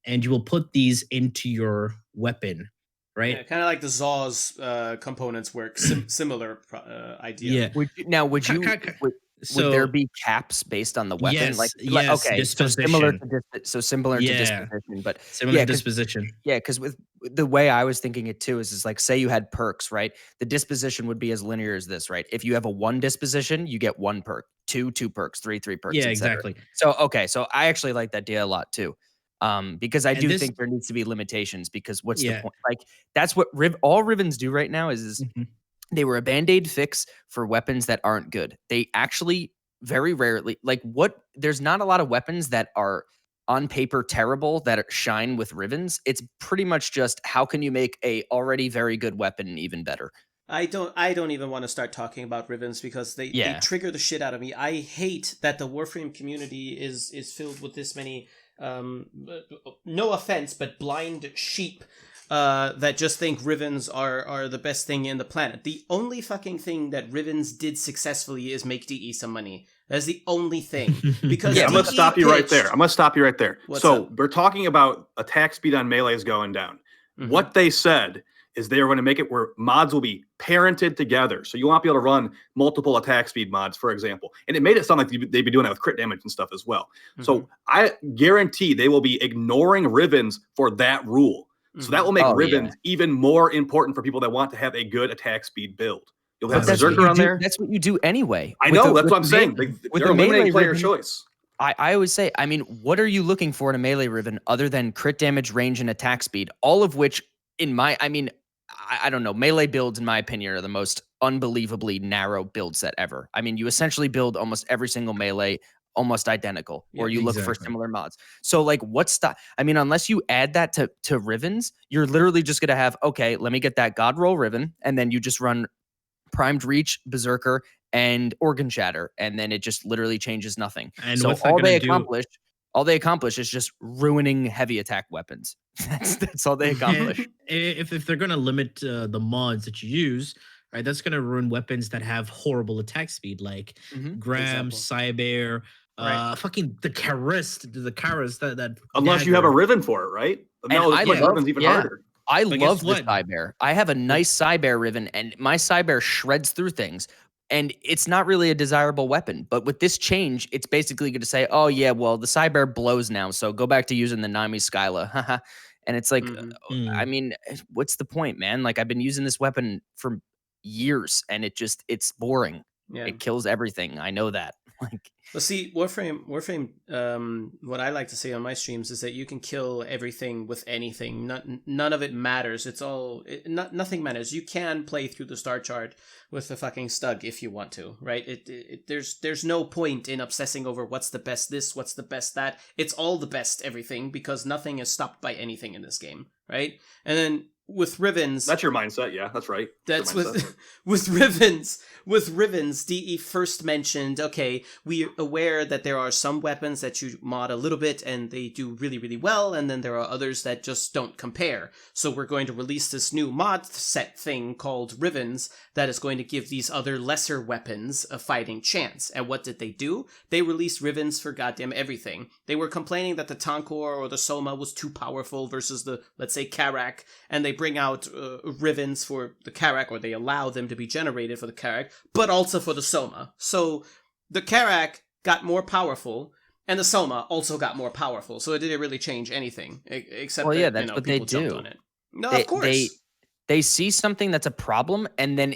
and you will put these into your weapon, right? Yeah, kind of like the Zaw's components work. Similar idea. Yeah. Would there be caps based on the weapon? Yes, Okay, disposition. so similar to disposition, but similar to disposition. Yeah, because with the way I was thinking it too is like, say you had perks, right? The disposition would be as linear as this, right? If you have a 1 disposition, you get 1 perk, 2 perks, 3 perks. Yeah, etc. exactly. So I actually like that idea a lot too. Because I do think there needs to be limitations, because what's the point? Like, that's what all Rivens do right now is they were a band-aid fix for weapons that aren't good. They actually very rarely, there's not a lot of weapons that are on paper terrible that shine with Rivens. It's pretty much just, how can you make a already very good weapon even better? I don't even want to start talking about Rivens because they trigger the shit out of me. I hate that the Warframe community is filled with this many no offense, but blind sheep that just think Rivens are the best thing in the planet. The only fucking thing that Rivens did successfully is make DE some money. That's the only thing. Because I'm going to stop you right there. What's so up? we're talking about attack speed on melee is going down. What they said is they are going to make it where mods will be parented together. So you won't be able to run multiple attack speed mods, for example. And it made it sound like they'd be doing that with crit damage and stuff as well. So I guarantee they will be ignoring Rivens for that rule. So that will make Rivens even more important for people that want to have a good attack speed build. You'll have Berserker on there. That's what you do anyway. I know. That's what I'm saying. They're eliminating player choice. I always say, I mean, what are you looking for in a melee Riven other than crit damage, range, and attack speed? All of which, I don't know, melee builds, in my opinion, are the most unbelievably narrow build set ever. I mean, you essentially build almost every single melee almost identical, or you look for similar mods. So, like, unless you add that to Rivens, you're literally just going to have, okay, let me get that God Roll Riven, and then you just run Primed Reach, Berserker, and organ shatter, and then it just literally changes nothing. And So what's that gonna do? all they accomplish is just ruining heavy attack weapons. That's all they accomplish. And if they're gonna limit the mods that you use, right, that's gonna ruin weapons that have horrible attack speed, like Gram, Example. Cyber, Right. fucking the Karis that Unless you have a dagger. Riven for it, right? And Now I this love- Riven's even yeah. harder. I But love guess the what? Cyber. I have a nice Cyber Riven, and my Cyber shreds through things. And it's not really a desirable weapon. But with this change, it's basically going to say, oh, yeah, well, the Cyber blows now, so go back to using the Nami Skyla. And it's like, I mean, what's the point, man? Like, I've been using this weapon for years, and it's boring. Yeah. It kills everything. I know that. Like, Well, see, Warframe. What I like to say on my streams is that you can kill everything with anything. None of it matters. Nothing matters. You can play through the star chart with the fucking Stug if you want to, right? There's no point in obsessing over what's the best this, what's the best that. It's all the best everything because nothing is stopped by anything in this game, right? And then with Rivens, That's your mindset. Yeah, that's right. that's your mindset. with Rivens. With Rivens, DE first mentioned, okay, we're aware that there are some weapons that you mod a little bit and they do really, really well, and then there are others that just don't compare. So we're going to release this new mod set thing called Rivens that is going to give these other lesser weapons a fighting chance. And what did they do? They released Rivens for goddamn everything. They were complaining that the Tankor or the Soma was too powerful versus the, let's say, Karak, and they bring out Rivens for the Karak, or they allow them to be generated for the Karak, but also for the Soma. So the Karak got more powerful, and the Soma also got more powerful. So it didn't really change anything, except Well, that yeah, that's what they people jumped do. on it. No, They- of course. they see something that's a problem, and then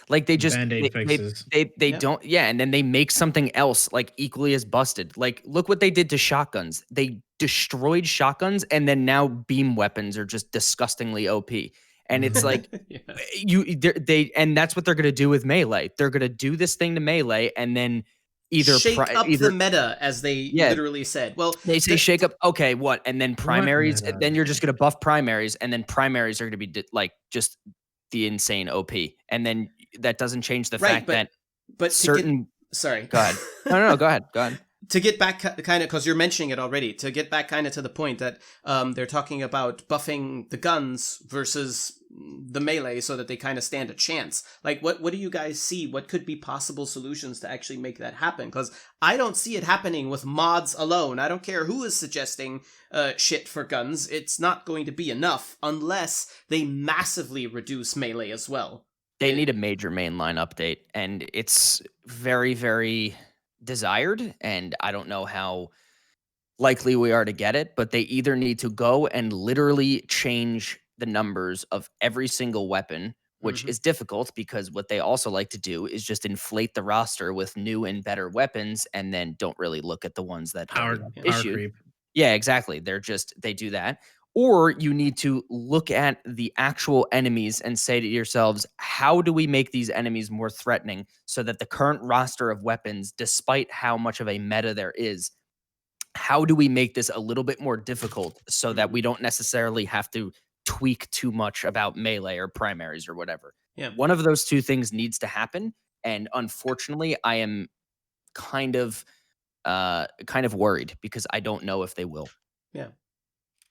like they just Band-Aid they fixes. they don't, and then they make something else like equally as busted. Like, look what they did to shotguns. They destroyed shotguns, and then now beam weapons are just disgustingly OP. And it's like Yeah. and that's what they're gonna do with melee. They're gonna do this thing to melee, and then either shake up the meta, as they literally said. Well, they say shake up. Okay, what? And then primaries. meta? Then you're just gonna buff primaries, and then primaries are gonna be like just the insane OP. And then that doesn't change the fact that but certain. sorry, Go ahead. No, go ahead. Go ahead. To get back kind of, because you're mentioning it already, to get back kind of to the point that they're talking about buffing the guns versus the melee so that they kind of stand a chance. Like, what do you guys see? What could be possible solutions to actually make that happen? Because I don't see it happening with mods alone. I don't care who is suggesting shit for guns. It's not going to be enough unless they massively reduce melee as well. They need a major mainline update, and it's very, very desired, and I don't know how likely we are to get it, but they either need to go and literally change the numbers of every single weapon, which is difficult because what they also like to do is just inflate the roster with new and better weapons and then don't really look at the ones that Power issue. creep. Yeah, exactly. They do that. Or you need to look at the actual enemies and say to yourselves, how do we make these enemies more threatening so that the current roster of weapons, despite how much of a meta there is, how do we make this a little bit more difficult so that we don't necessarily have to tweak too much about melee or primaries or whatever? Yeah. One of those two things needs to happen. And unfortunately, I am kind of worried because I don't know if they will. Yeah.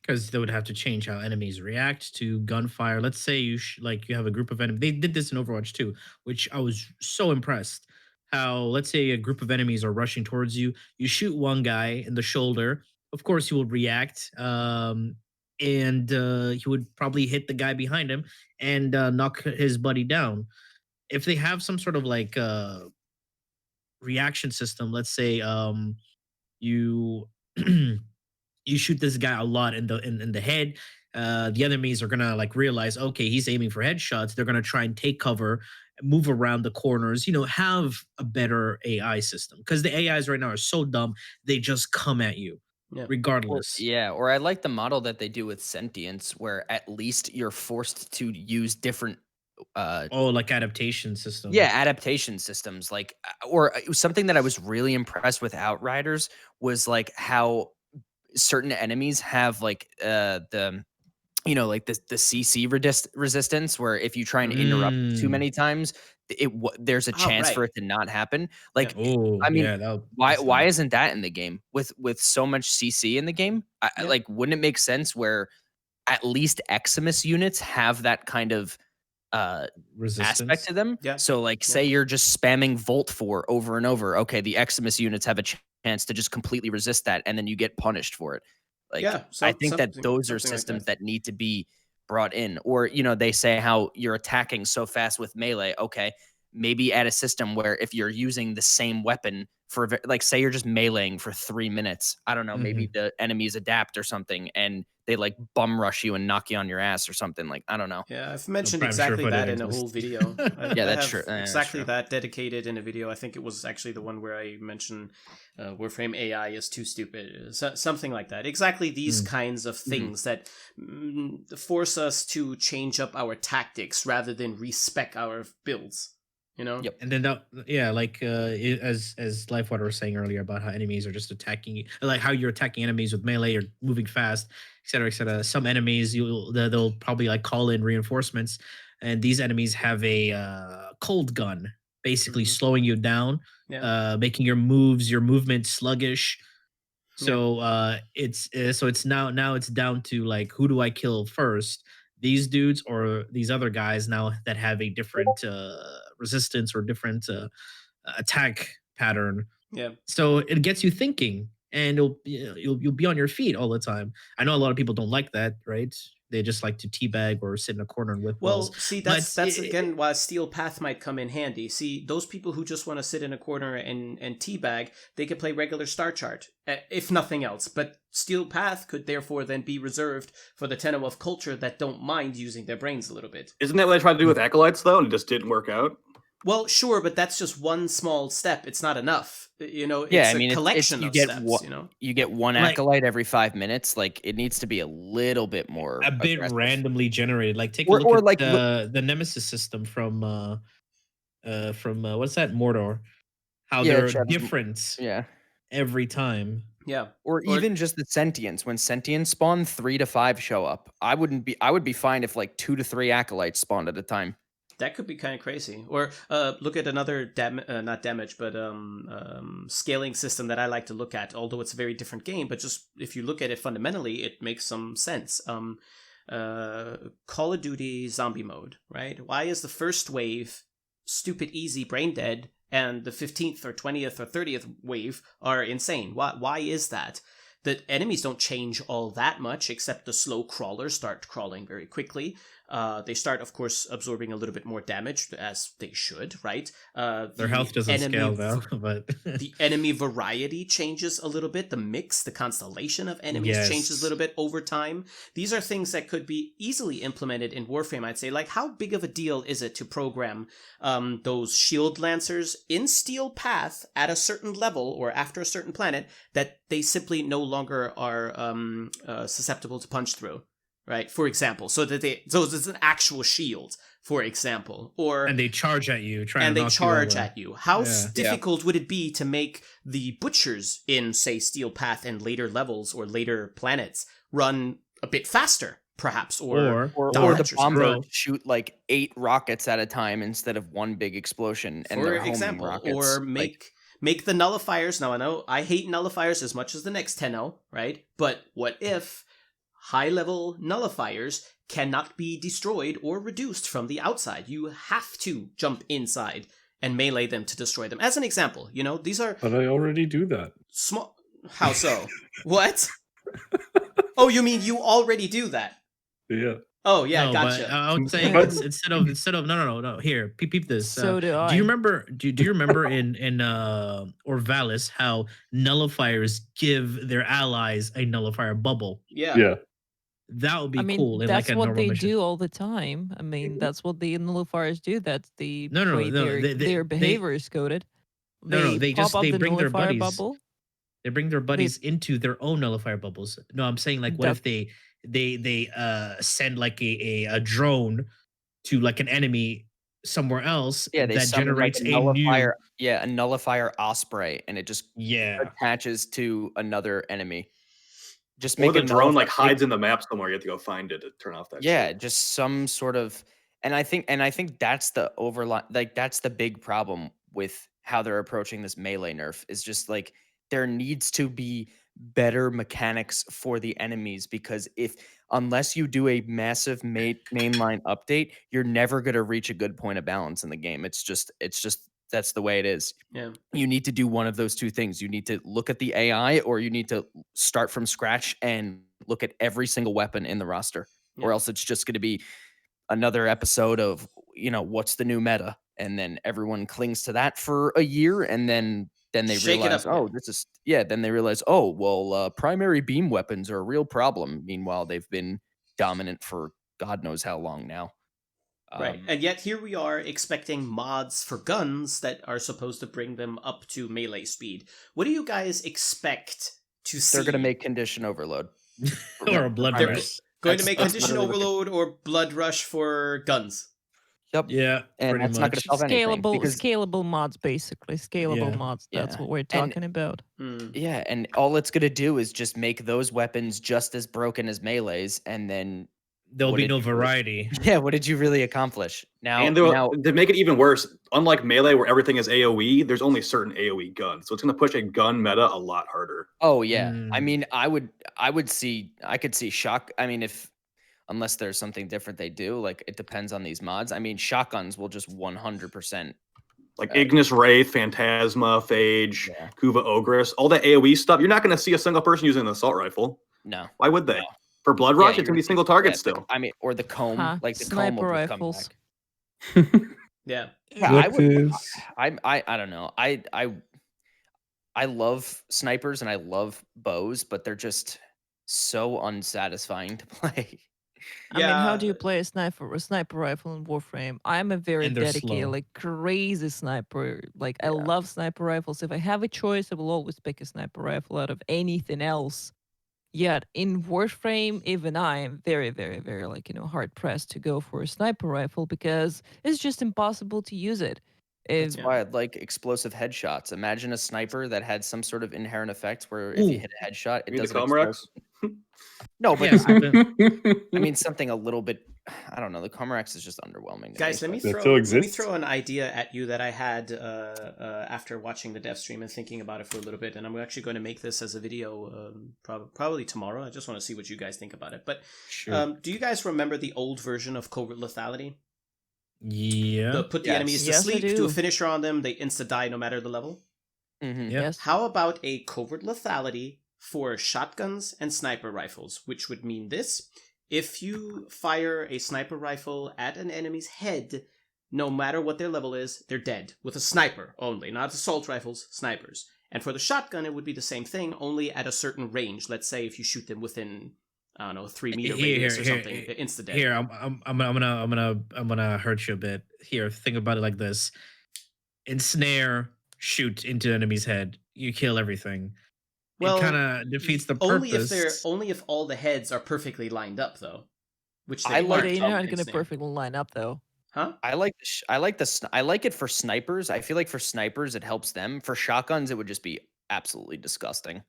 Because they would have to change how enemies react to gunfire. Let's say you you have a group of enemies. They did this in Overwatch too, which I was so impressed. How, let's say, a group of enemies are rushing towards you. You shoot one guy in the shoulder. Of course, he will react, and he would probably hit the guy behind him and knock his buddy down. If they have some sort of reaction system, let's say you you shoot this guy a lot in the head, the enemies are gonna realize, okay, he's aiming for headshots. They're gonna try and take cover, move around the corners, have a better AI system, because the AIs right now are so dumb, they just come at you regardless. Or I like the model that they do with sentience, where at least you're forced to use different adaptation systems. Yeah, adaptation systems. Or something that I was really impressed with Outriders was how certain enemies have the like the CC resistance, where if you try and interrupt too many times, there's a chance for right. it to not happen. Yeah. Like, Oh, I mean, yeah. That, why isn't that in the game with so much CC in the game? Yeah. Like, wouldn't it make sense where at least Eximus units have that kind of resistance aspect to them? Yeah. So, like, say you're just spamming Volt 4 over and over. Okay, the Eximus units have a chance to just completely resist that, and then you get punished for it. Like, Yeah, I think that those are something like systems that. that need to be brought in. Or, they say how you're attacking so fast with melee. Okay, maybe add a system where if you're using the same weapon for, like, say you're just meleeing for 3 minutes, I don't know, maybe the enemies adapt or something, and they like bum rush you and knock you on your ass or something. Like, I don't know. Yeah, I've mentioned I'm sure exactly if I that did in a whole exist. video. Yeah, I that's have true. Yeah, that's exactly true. that dedicated in a video. I think it was actually the one where I mentioned Warframe AI is too stupid, something like that. Exactly these kinds of things that force us to change up our tactics rather than respec our builds. Yep. And then like as Lifewater was saying earlier about how enemies are just attacking you, like how you're attacking enemies with melee or moving fast, etc., etc. Some enemies they'll probably like call in reinforcements, and these enemies have a cold gun, basically slowing you down, making your movement sluggish. So it's now it's down to like, who do I kill first? These dudes or these other guys now that have a different resistance or different attack pattern. Yeah. So it gets you thinking, and you'll be on your feet all the time. I know a lot of people don't like that, right? They just like to teabag or sit in a corner and whip Well, balls. see, that's again why Steel Path might come in handy. See, those people who just want to sit in a corner and teabag, they could play regular Star Chart, if nothing else. But Steel Path could therefore then be reserved for the Tenno of culture that don't mind using their brains a little bit. Isn't that what I tried to do with Acolytes, though, and it just didn't work out? Well, sure, but that's just one small step. It's not enough. It's Yeah, I mean, a collection of steps, you get one Like- acolyte every 5 minutes. Like, it needs to be a little bit more a bit aggressive. randomly generated. Like, take a Or- look or at like the Nemesis system from what's that, Mordor? How Yeah, they're Travis- different Yeah. every time. Yeah. Or even just the sentients. When sentients spawn, 3 to 5 show up. I would be fine if like 2 to 3 acolytes spawned at a time. That could be kind of crazy. Or look at another not damage, but scaling system that I like to look at. Although it's a very different game, but just if you look at it fundamentally, it makes some sense. Call of Duty zombie mode, right? Why is the first wave stupid easy brain dead, and the 15th or 20th or 30th wave are insane? Why is that? The enemies don't change all that much, except the slow crawlers start crawling very quickly. They start, of course, absorbing a little bit more damage, as they should, right? Their health doesn't scale though, but the enemy variety changes a little bit. The mix, the constellation of enemies changes a little bit over time. These are things that could be easily implemented in Warframe, I'd say. Like, how big of a deal is it to program those shield lancers in Steel Path at a certain level or after a certain planet that they simply no longer are susceptible to punch through? Right, for example, so it's an actual shield, for example, and they charge at you, at you. How difficult would it be to make the butchers in, say, Steel Path and later levels or later planets run a bit faster, perhaps, or the bomber shoot like 8 rockets at a time instead of one big explosion, and for example, rockets, or make the nullifiers. Now I know I hate nullifiers as much as the next Tenno, right? But what if high-level nullifiers cannot be destroyed or reduced from the outside? You have to jump inside and melee them to destroy them. As an example, these are... But I already do that. Small... How so? What? Oh, you mean you already do that? Yeah. Oh, yeah, no, gotcha. But I would say instead of no. Here, peep this. So do I. Do you remember? Do you remember in Orvalis how nullifiers give their allies a nullifier bubble? Yeah. That would be cool. That's like what they mission. do all the time. I mean, that's what the nullifiers do. That's the No, way their behavior is coded. They bring their buddies. Bubble. They bring their buddies into their own nullifier bubbles. No, I'm saying, like, what if they send like a drone to like an enemy somewhere else that generates like a nullifier, a nullifier osprey, and it just attaches to another enemy. just Or make the it drone like nullify- hides in the map somewhere. You have to go find it to turn off that. yeah, shit. just some sort of, and I think that's the overline, like that's the big problem with how they're approaching this melee nerf, is just like there needs to be better mechanics for the enemies, because unless you do a massive mainline update, you're never going to reach a good point of balance in the game. It's just that's the way it is. Yeah. You need to do one of those two things. You need to look at the AI, or you need to start from scratch and look at every single weapon in the roster, or Yeah. else it's just going to be another episode of, what's the new meta, and then everyone clings to that for a year, and then they Shake it realize, up again. then they realize, oh, well, primary beam weapons are a real problem. Meanwhile, they've been dominant for God knows how long now. Right. And yet here we are expecting mods for guns that are supposed to bring them up to melee speed. What do you guys expect to see? They're going to make condition overload. Or a blood They're rush. going to make That's condition literally what overload or blood rush for guns. Yep. Yeah, And pretty that's not going much. to solve anything. because- Scalable mods, basically. Scalable Yeah. mods. That's Yeah. what we're talking about. Hmm. Yeah, and all it's going to do is just make those weapons just as broken as melees, and then There'll what be did no you really- variety. yeah, what did you really accomplish? Now, And now to make it even worse, unlike Melee where everything is AoE, there's only certain AoE guns. So it's going to push a gun meta a lot harder. oh yeah, I Mm. mean, I could see shock. I mean, unless there's something different they do, like it depends on these mods. I mean, shotguns will just 100%. Like Ignis Wraith, Phantasma, Phage, Yeah. Kuva Ogress, all that AoE stuff. You're not going to see a single person using an assault rifle. No, Why would they? No. For Blood Yeah, Rush, it's you're going to be gonna single target yeah, still. I mean, or the comb, Huh, like the comb sniper will just rifles. come back. Yeah. Yeah, I would. Weapons. I don't know. I love snipers and I love bows, but they're just so unsatisfying to play. I mean, how do Yeah. you play a sniper rifle in Warframe? I'm a very And they're dedicated, slow. like crazy sniper. Like I Yeah. love sniper rifles. If I have a choice, I will always pick a sniper rifle out of anything else. Yet in Warframe, even I am very, very, very hard pressed to go for a sniper rifle because it's just impossible to use it. That's If, why I'd like explosive headshots. Imagine a sniper that had some sort of inherent effect where if you Ooh. hit a headshot, it You mean the doesn't Comrex? explode. No, but Yeah, something- I mean something a little bit. I don't know. The Comrex is just underwhelming. to Guys, let me but- That still let me exists? throw an idea at you that I had after watching the Devstream and thinking about it for a little bit, and I'm actually going to make this as a video probably tomorrow. I just want to see what you guys think about it. But Sure. do you guys remember the old version of Covert Lethality? Yeah. Put the Yes. enemies to Yes, I sleep, do a do. finisher on them, they insta die no matter the level. Mhm. Yeah. yes. How about a Covert Lethality for shotguns and sniper rifles, which would mean this: if you fire a sniper rifle at an enemy's head, no matter what their level is, they're dead. With a sniper only, not assault rifles, snipers. And for the shotgun, it would be the same thing, only at a certain range. Let's say if you shoot them within, I don't know, 3 meter radius or something, they're insta dead. Here, I'm gonna hurt you a bit. Here, think about it like this: ensnare, shoot into enemy's head, you kill everything. Well, it kind of defeats the purpose. only if all the heads are perfectly lined up, though. Which they I like- aren't They're in not going to Snare. perfectly line up though. Huh? I like it for snipers. I feel like for snipers it helps them. For shotguns, it would just be absolutely disgusting.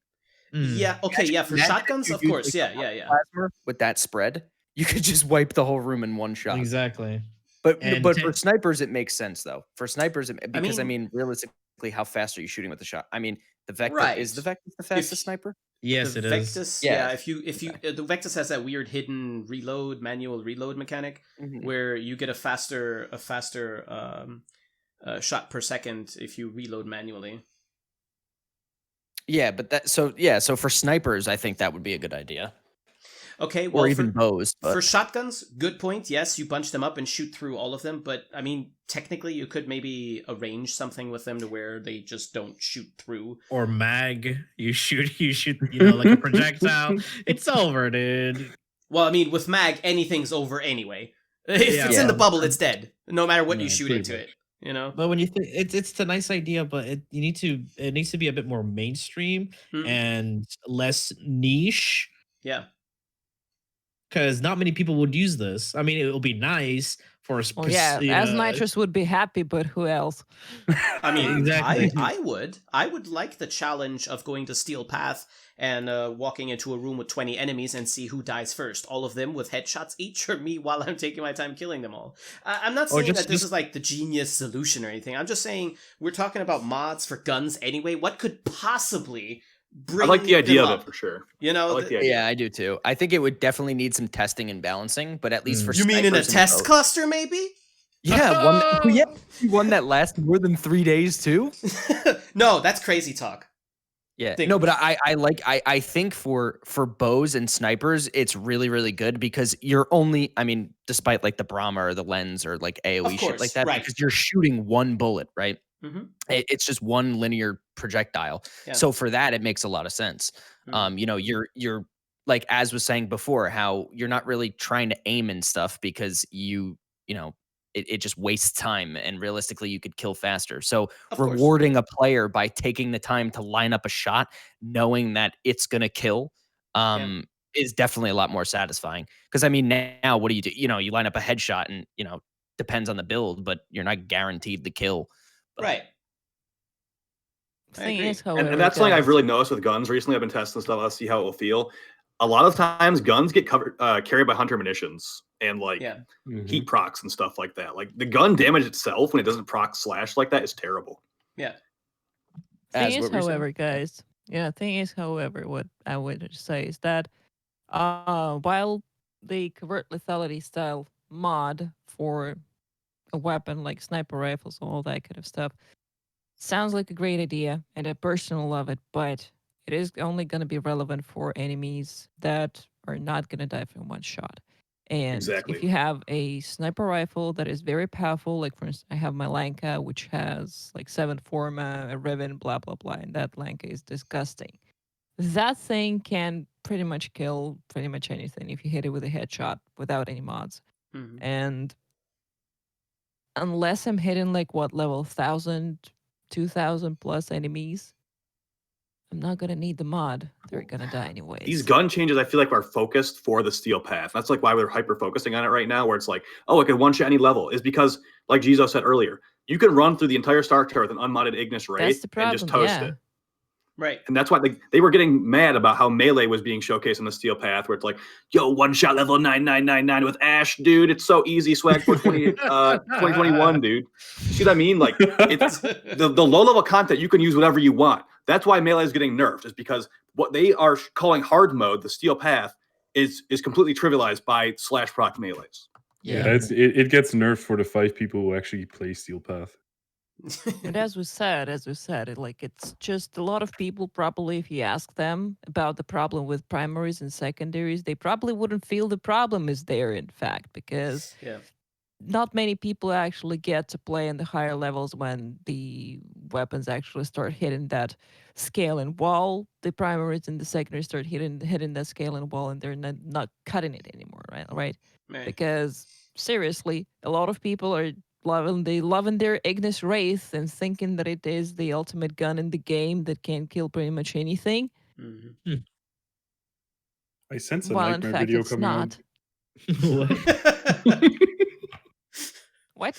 Mm. Yeah. Okay. Yeah. For Imagine if shotguns, you of use, course. like, Yeah. Plasma with that spread, you could just wipe the whole room in one shot. Exactly. But And for snipers, it makes sense though. For snipers, because I mean- mean, realistically, how fast are you shooting with the shot? I mean, the Vector Right. is the Vector the fastest sniper? Yes, the it is. Vectus, Yeah. If you the Vectus has that weird hidden manual reload mechanic Mhm. where you get a faster shot per second if you reload manually. Yeah, but so for snipers, I think that would be a good idea. Okay, well, Or even bows. But for shotguns, good point. Yes, you bunch them up and shoot through all of them, but I mean, technically, you could maybe arrange something with them to where they just don't shoot through. Or mag, you shoot, like a projectile. It's over, dude. Well, I mean, with mag, anything's over anyway. If Yeah. it's in the Yeah. bubble, it's dead, no matter what you Yeah, shoot pretty into much. it. You know. But when you think it's a nice idea, but it needs to be a bit more mainstream Hmm. and less niche. Yeah. because not many people would use this. I mean, it will be nice for a Well, yeah, as Nitrous would be happy, but who else? I mean, Exactly. I would like the challenge of going to Steel Path and walking into a room with 20 enemies and see who dies first. All of them with headshots each, or me while I'm taking my time killing them all. I'm not saying that this is like the genius solution or anything. I'm just saying we're talking about mods for guns anyway. What could possibly bring I like the idea them of up? it for sure. You know, I like the idea. Yeah, I do too. I think it would definitely need some testing and balancing, but at least for you mean in a snipers and test bows- cluster, maybe? Yeah, one that lasts more than 3 days too. No, that's crazy talk. Yeah, Think- no, but I think for bows and snipers, it's really, really good because you're only, I mean, despite like the Brahma or the lens or like AoE Of shit course, like that, right. because you're shooting one bullet, right? Mhm. It's just one linear projectile. Yeah. So for that, it makes a lot of sense. Mhm. You know, you're like as was saying before, how you're not really trying to aim and stuff because you know. It just wastes time, and realistically, you could kill faster. So Of course. rewarding a player by taking the time to line up a shot, knowing that it's gonna kill, is definitely a lot more satisfying. Because I mean, now what do? You know, you line up a headshot, and you know, depends on the build, but you're not guaranteed the kill. But, Right. I Thing agree. is, however, And that's something I've guys, really noticed with guns recently. I've been testing stuff. Let's see how it will feel. A lot of times, guns get carried by hunter munitions and like Yeah. heat procs and stuff like that. Like the gun damage itself, when it doesn't proc slash like that, is terrible. Yeah. As thing is, what we're saying. however, guys, thing is, however, what I would say is that while the covert lethality style mod for a weapon like sniper rifles and all that kind of stuff sounds like a great idea, and I personally love it, but it is only going to be relevant for enemies that are not going to die from one shot. And Exactly. if you have a sniper rifle that is very powerful, like for instance, I have my Lanka, which has like 7 Forma, a Riven, blah, blah, blah, and that Lanka is disgusting. That thing can pretty much kill pretty much anything if you hit it with a headshot without any mods. Mhm. And unless I'm hitting like what level 1,000, 2,000 plus enemies, I'm not gonna need the mod. They're gonna die anyways. These gun changes, I feel like, are focused for the steel path. That's like why we're hyper focusing on it right now, where it's like, oh, it can one shot any level. Is because, like Jizo said earlier, you can run through the entire Star Tower with an unmodded Ignis Ray That's the and just problem, toast yeah. it. Right. And that's why they were getting mad about how melee was being showcased on the steel path, where it's like, yo, one shot level 9999 with Ash, dude. It's so easy, swag for 2021, dude. See what I mean? Like, it's the low level content, you can use whatever you want. That's why melee is getting nerfed, is because what they are calling hard mode, the steel path, is completely trivialized by slash proc melees. Yeah, it gets nerfed for the 5 people who actually play Steel Path. And as we said, it's just a lot of people probably, if you ask them about the problem with primaries and secondaries, they probably wouldn't feel the problem is there, in fact, because Yeah. not many people actually get to play in the higher levels when the weapons actually start hitting that scale and wall. The primaries and the secondaries start hitting that scale and wall, and they're not cutting it anymore, right? Right. Because seriously, a lot of people are loving their Ignis Wraith and thinking that it is the ultimate gun in the game that can kill pretty much anything. Mhm. I sense a While in nightmare fact video it's coming not. on. What?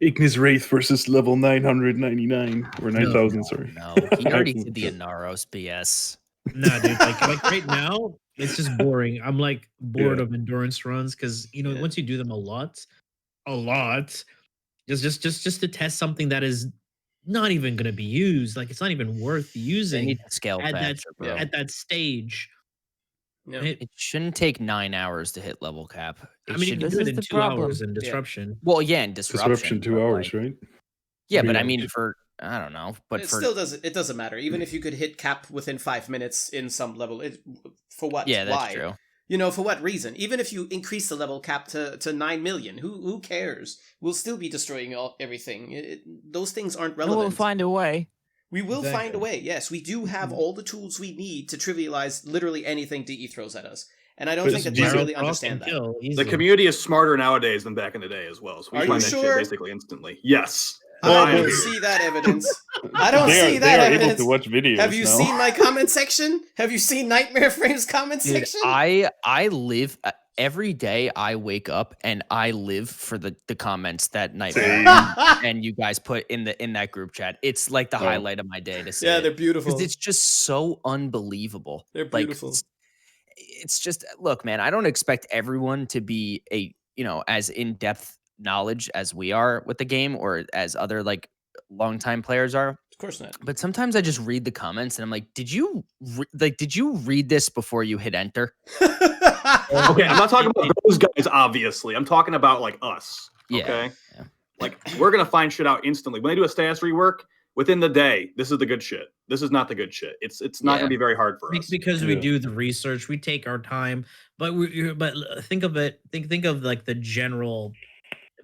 Ignis Wraith versus level 999 or 9,000. Sorry. No, he already did the Inaros BS. Nah, dude. Like right now, it's just boring. I'm like bored Yeah. of endurance runs because Yeah. once you do them a lot, just to test something that is not even going to be used. Like it's not even worth They using need to scale at that faster, bro. at that stage. Yeah. It shouldn't take 9 hours to hit level cap. I mean, you should- can This do it is in the 2 problem. hours in disruption. well, yeah, and disruption. 2 but, hours, like- right? Yeah, but I Yeah. mean, for I don't know, but it for still doesn't. It doesn't matter. Even if you could hit cap within 5 minutes in some level, for what? yeah, that's Why? true. You know, for what reason? Even if you increase the level cap to 9 million, who cares? We'll still be destroying everything. Those things aren't relevant. We'll find a way. We will find a Exactly. way. Yes, we do have all the tools we need to trivialize literally anything DE throws at us. And I don't But think that Jizo- they really understand that. The community is smarter nowadays than back in the day as well. So we Are you find that sure? shit basically instantly. Yes. I Well, don't see that evidence. I don't see they that are able evidence. to watch videos. Have you now. seen my comment section? Have you seen Nightmare Frame's comment Dude, section? I live every day. I wake up and I live for the comments that Nightmare and you guys put in that group chat. It's like the highlight of my day to see. Yeah, they're beautiful. Because it's just so unbelievable. They're beautiful. Like, it's just, look, man. I don't expect everyone to be as in depth knowledge as we are with the game, or as other like longtime players are. Of course not. But sometimes I just read the comments and I'm like, did you read this before you hit enter? Okay, I'm not talking about those guys, obviously. I'm talking about like us. Yeah, Okay. yeah. Like we're gonna find shit out instantly. When they do a status rework, within the day, this is the good shit. This is not the good shit. It's not gonna be very hard for us. Because we do the research, we take our time, but think of it. Think of like the general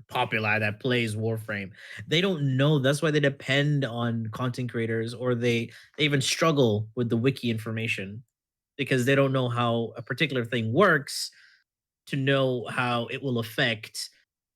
populi that plays Warframe. They don't know. That's why they depend on content creators, or they even struggle with the wiki information because they don't know how a particular thing works to know how it will affect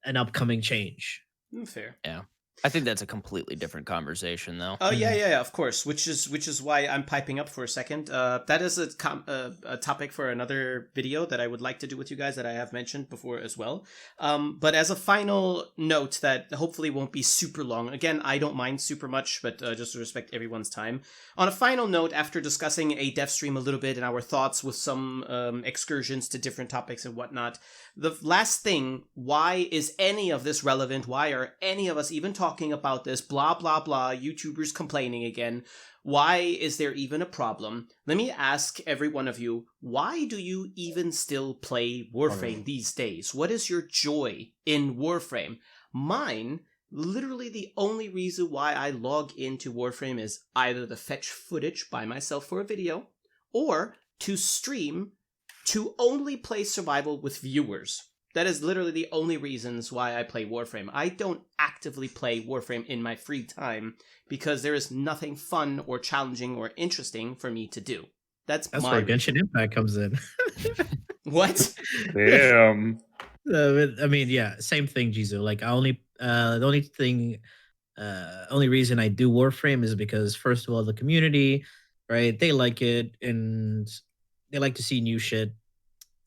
an upcoming change. Fair. Yeah. I think that's a completely different conversation, though. Oh yeah, of course. Which is why I'm piping up for a second. That is a topic for another video that I would like to do with you guys that I have mentioned before as well. But as a final note that hopefully won't be super long. Again, I don't mind super much, but just to respect everyone's time. On a final note, after discussing a Devstream a little bit and our thoughts with some excursions to different topics and whatnot, the last thing: why is any of this relevant? Why are any of us even talking about this? Blah, blah, blah. YouTubers complaining again. Why is there even a problem? Let me ask every one of you, why do you even still play Warframe these days? What is your joy in Warframe? Mine, literally the only reason why I log into Warframe is either to fetch footage by myself for a video, or to stream to only play survival with viewers. That is literally the only reasons why I play Warframe. I don't actively play Warframe in my free time because there is nothing fun or challenging or interesting for me to do. That's my where reason. Genshin Impact comes in. What? Damn. I mean, yeah, same thing, Jizo. Like, I only the only reason I do Warframe is because, first of all, the community, right? They like it and they like to see new shit.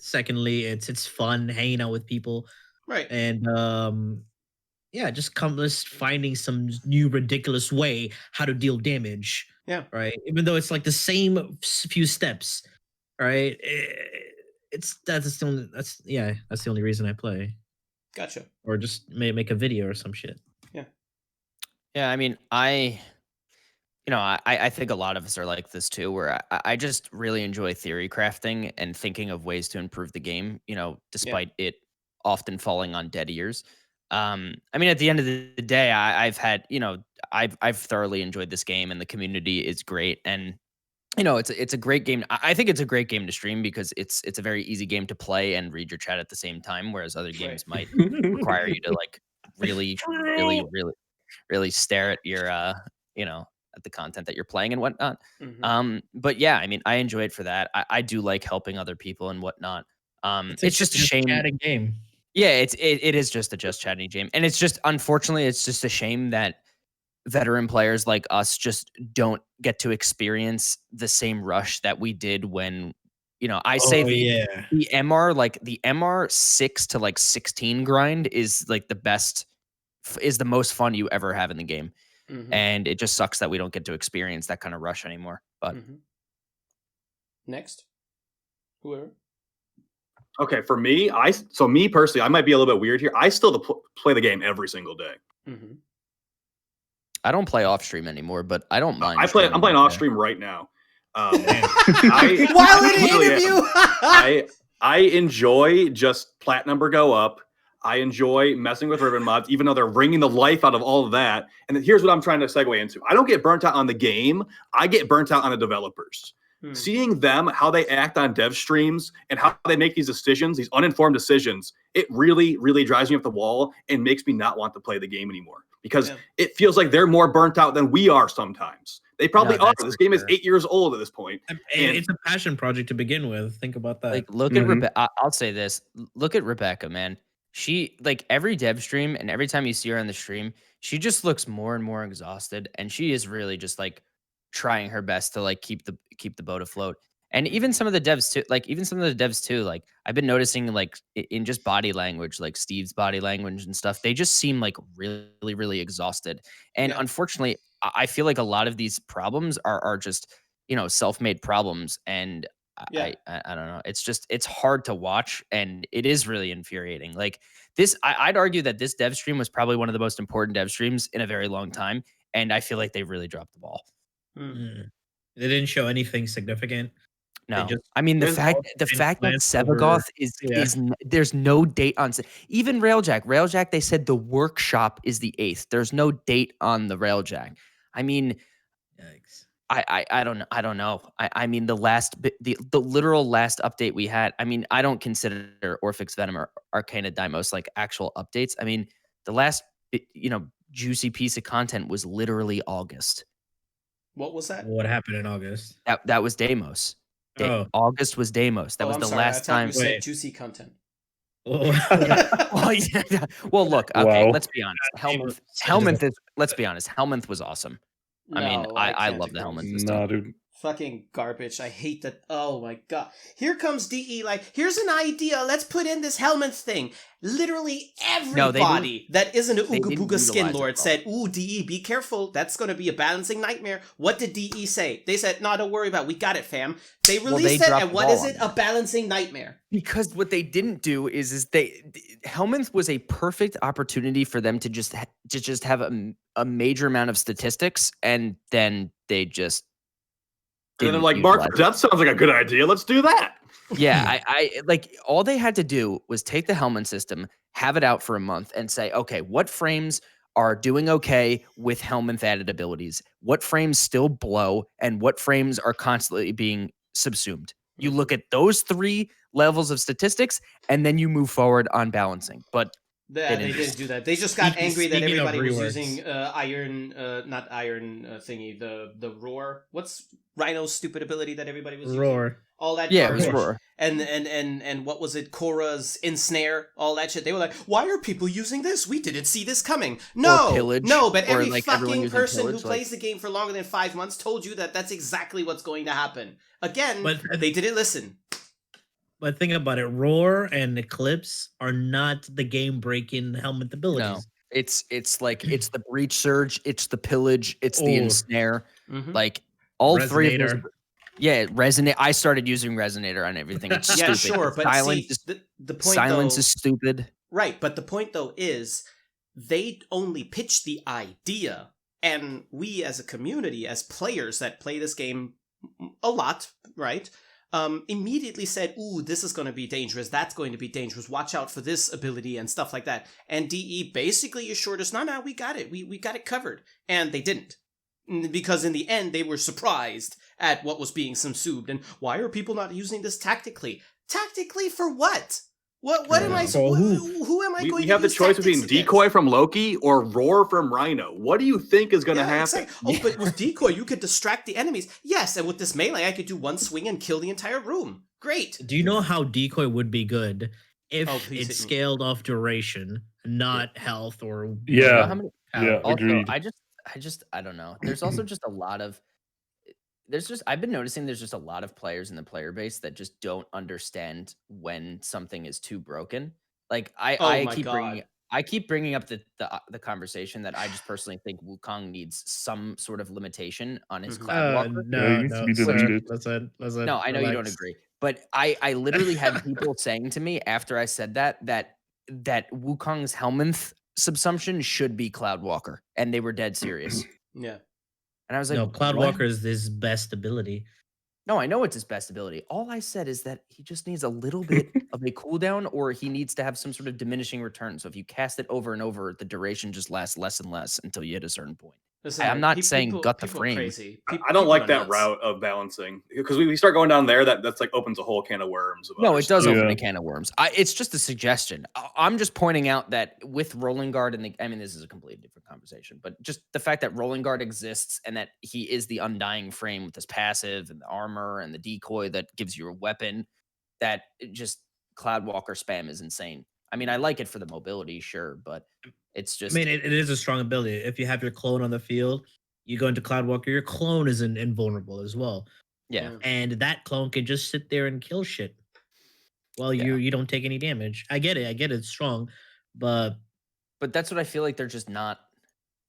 Secondly, it's fun hanging out with people, Right. and just finding some new ridiculous way how to deal damage. Yeah. Right. Even though it's like the same few steps, right? That's the only reason I play. Gotcha. Or just make a video or some shit. Yeah, I mean, I think a lot of us are like this too, where I just really enjoy theory crafting and thinking of ways to improve the game, despite it often falling on dead ears. I mean, at the end of the day, I've thoroughly enjoyed this game, and the community is great. And, it's a great game. I think it's a great game to stream because it's a very easy game to play and read your chat at the same time, whereas other games might require you to like really, really, really, really stare at your, at the content that you're playing and whatnot. But yeah, I mean, I enjoy it for that. I do like helping other people and whatnot. It's just a shame. Chatting game. Yeah, it is just a just chatting game. And it's just, unfortunately, it's just a shame that veteran players like us just don't get to experience the same rush that we did when, the MR, like the MR 6 to like 16 grind is like the most fun you ever have in the game. And it just sucks that we don't get to experience that kind of rush anymore. But Next. Whoever. Okay, for me, me personally, I might be a little bit weird here. I still play the game every single day. I don't play off stream anymore, but I don't mind. I'm playing off stream right now. While in an interview. I enjoy just plat number go up. I enjoy messing with ribbon mods, even though they're wringing the life out of all of that. And then here's what I'm trying to segue into. I don't get burnt out on the game. I get burnt out on the developers. Seeing them, how they act on dev streams and how they make these decisions, these uninformed decisions, it really, really drives me up the wall and makes me not want to play the game anymore because it feels like they're more burnt out than we are sometimes. They probably are. This game is 8 years old at this point. And it's a passion project to begin with. Think about that. Like, look at Rebecca. I'll say this. Look at Rebecca, man. she like every dev stream and every time you see her on the stream, she just looks more and more exhausted, and she is really just like trying her best to like keep the boat afloat. And even some of the devs too, like I've been noticing like in just body language, like Steve's body language and stuff, they just seem like really, really exhausted. And Yeah. unfortunately, I feel like a lot of these problems are just, self-made problems. And Yeah. I don't know. It's hard to watch, and it is really infuriating. Like this, I'd argue that this dev stream was probably one of the most important dev streams in a very long time, and I feel like they really dropped the ball. Mm. They didn't show anything significant. No, just I mean the there's fact that Sevagoth is there's no date on even Railjack. They said the workshop is the 8th. There's no date on the Railjack. I mean, Yikes. I don't know. I mean the literal last update we had. I mean, I don't consider Orphix Venom or Arcana Deimos like actual updates. I mean, the last juicy piece of content was literally August. What was that? What happened in August? That was Deimos. Oh. August was Deimos. That was I'm the sorry, I last thought time. you said Wait. juicy content. Oh. Well, yeah. Well, look. Okay, Wow. let's be honest. Let's be honest. Helminth was awesome. I mean, No, I can't love the agree. Helminth system. Nah, dude. Fucking garbage. I hate that. Oh my god. Here comes DE like, here's an idea. Let's put in this Helminth thing. Literally everybody that isn't a they Ooga didn't Booga Skin utilize it Lord well. said, ooh, DE, be careful. That's going to be a balancing nightmare. What did DE say? They said, no, don't worry about it. We got it, fam. They released it, dropped and the what ball is on it? A balancing nightmare. Because what they didn't do is Helminth was a perfect opportunity for them to just have a major amount of statistics, and then they just And then didn't I'm like, Mark, utilize it. that sounds like a good idea. Let's do that. Yeah, I like all they had to do was take the Helminth system, have it out for a month, and say, okay, what frames are doing okay with Helminth added abilities? What frames still blow, and what frames are constantly being subsumed? You look at those 3 levels of statistics, and then you move forward on balancing. But Yeah, they didn't do that. They just got angry that Speaking of everybody was reworks. using iron, not iron thingy, the roar. What's Rhino's stupid ability that everybody was using? Roar. All that yeah, it was garbage. Roar. And what was it? Korra's ensnare, all that shit. They were like, why are people using this? We didn't see this coming. No, Pillage, no, but or, every like, everyone fucking using person who Pillage, plays the game for longer than 5 months told you that that's exactly what's going to happen. Again, But they didn't listen. But think about it, Roar and Eclipse are not the game-breaking Helminth abilities. No, it's like it's the Breach Surge, it's the Pillage, it's the Oh. Ensnare. Mhm. Like all 3 of those. Resonator. Yeah, Resonate. I started using Resonator on everything. It's Yeah, stupid. sure, but Silence see, is, the point silence though, is stupid. right, but the point though is they only pitched the idea, and we as a community, as players that play this game a lot, right, immediately said, ooh, this is going to be dangerous, that's going to be dangerous, watch out for this ability and stuff like that. And DE basically assured us, no, we got it, we got it covered. And they didn't. Because in the end, they were surprised at what was being subsumed. And why are people not using this tactically? Tactically for what? What am I? So Who am I We going to have the use choice tactics between against? Decoy from Loki or Roar from Rhino. What do you think is going to Yeah, it's happen? like, oh, but with Decoy, you could distract the enemies. Yes, and with this melee, I could do one swing and kill the entire room. Great. Do you know how Decoy would be good if Oh, please it hit me. scaled off duration, not health or Yeah. How many- Yeah, also, agreed. I don't know. There's also just a lot of I've been noticing there's just a lot of players in the player base that just don't understand when something is too broken. Like Oh my God. I keep bringing up the conversation that I just personally think Wukong needs some sort of limitation on his Mhm. Cloudwalker. Yeah, he needs to be sir, deleted. Listen. No, I know you don't relax. agree, but I literally had people saying to me after I said that Wukong's Helminth subsumption should be Cloudwalker, and they were dead serious. Yeah. And I was like, No, "What?" Cloudwalker is his best ability. No, I know it's his best ability. All I said is that he just needs a little bit of a cooldown, or he needs to have some sort of diminishing return. So if you cast it over and over, the duration just lasts less and less until you hit a certain point. Listen, I'm not saying people, gut the people are frame. crazy. I People don't like are that nuts. route of balancing because we start going down there. That's like opens a whole can of worms. Of No, other it does stuff. open Yeah. a can of worms. It's just a suggestion. I'm just pointing out that with Rolling Guard I mean, this is a completely different conversation, but just the fact that Rolling Guard exists and that he is the undying frame with his passive and the armor and the decoy that gives you a weapon, that just Cloudwalker spam is insane. I mean, I like it for the mobility, sure, but it's I just mean, it is a strong ability. If you have your clone on the field, you go into Cloudwalker, your clone is invulnerable as well, yeah, and that clone can just sit there and kill shit while Yeah. you don't take any damage. I get it. It's strong, but but that's what I feel like they're just not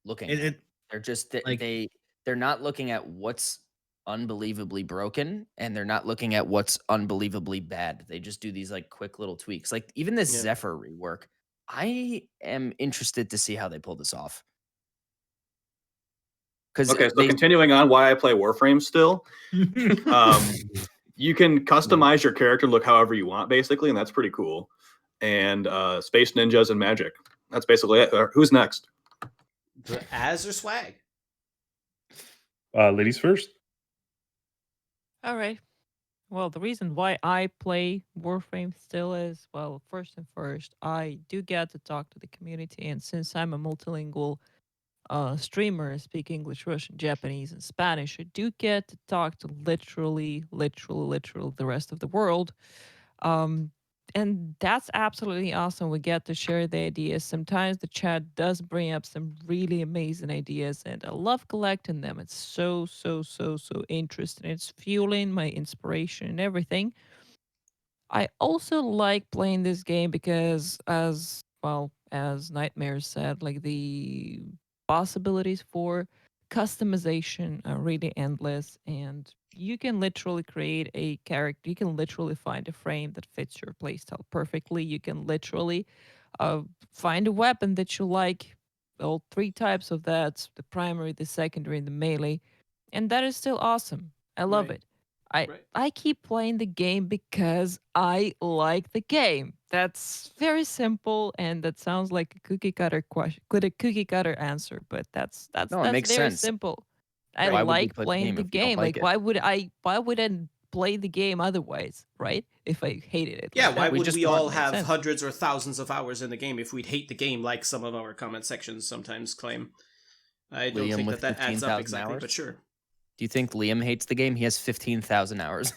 looking at. it They're just like they're not looking at what's unbelievably broken, and they're not looking at what's unbelievably bad. They just do these like quick little tweaks. Like even this Yeah. Zephyr rework, I am interested to see how they pull this off. Because Okay, so continuing on why I play Warframe still, you can customize your character look however you want, basically, and that's pretty cool. And space ninjas and magic. That's basically it. Who's next? Az or Swag? Ladies first. All right. Well, the reason why I play Warframe still is, well, first and first, I do get to talk to the community, and since I'm a multilingual streamer, speak English, Russian, Japanese, and Spanish, I do get to talk to literally the rest of the world. And that's absolutely awesome. We get to share the ideas. Sometimes the chat does bring up some really amazing ideas, and I love collecting them. It's so interesting. It's fueling my inspiration and everything. I also like playing this game because, as well as Nightmare said, like the possibilities for customization are really endless, and you can literally create a character. You can literally find a frame that fits your playstyle perfectly. You can literally find a weapon that you like. All three types of that: the primary, the secondary, and the melee, and that is still awesome. I love Right. it. I keep playing the game because I like the game. That's very simple, and that sounds like a cookie cutter question, a cookie cutter answer, but that's No, it makes very sense. simple. I Why would we like play the playing game the if we don't game. like Like it? why would I play the game otherwise, right? If I hated it. Yeah, Like, why that would just we want- all makes have sense. hundreds or thousands of hours in the game if we'd hate the game like some of our comment sections sometimes claim? I don't Liam think with that adds up 15,000 exactly, hours? but sure. Do you think Liam hates the game? He has 15,000 hours.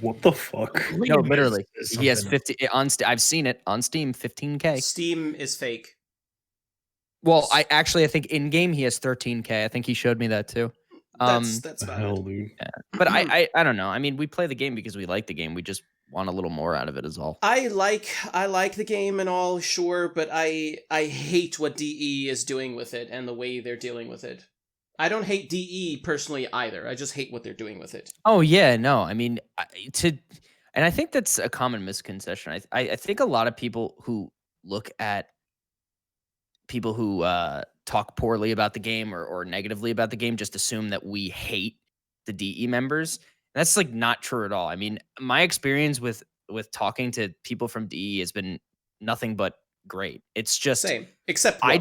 What the fuck? No, Liam literally. is He has something 50 I've seen it on Steam, 15K. Steam is fake. Well, I think in game he has 13K. I think he showed me that too. That's The valid. hell, dude. But I don't know. I mean, we play the game because we like the game. We just want a little more out of it is all. I like the game and all, sure, but I hate what DE is doing with it and the way they're dealing with it. I don't hate DE personally either. I just hate what they're doing with it. Oh yeah, no. I mean, and I think that's a common misconception. I think a lot of people who look at people who talk poorly about the game or negatively about the game just assume that we hate the DE members. That's like not true at all. I mean, my experience with talking to people from DE has been nothing but great. It's just Same, except I one.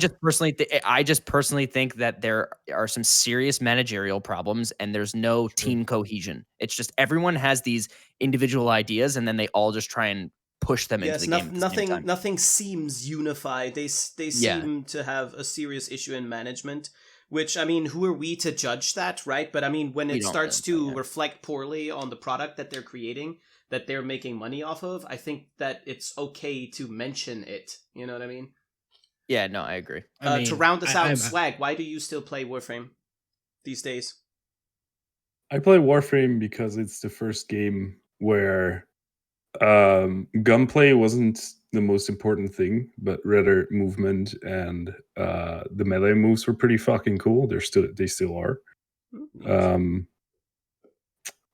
just personally think that there are some serious managerial problems and there's no team cohesion. It's just everyone has these individual ideas and then they all just try and push them into the game. At the same time. Nothing seems unified. They seem to have a serious issue in management. Which, I mean, who are we to judge that, right? But I mean, when it starts to reflect poorly on the product that they're creating, that they're making money off of, I think that it's okay to mention it. You know what I mean? Yeah, no, I agree. To round us out, Swag, why do you still play Warframe these days? I play Warframe because it's the first game where gunplay wasn't the most important thing, but rather movement and the melee moves were pretty fucking cool. They still are.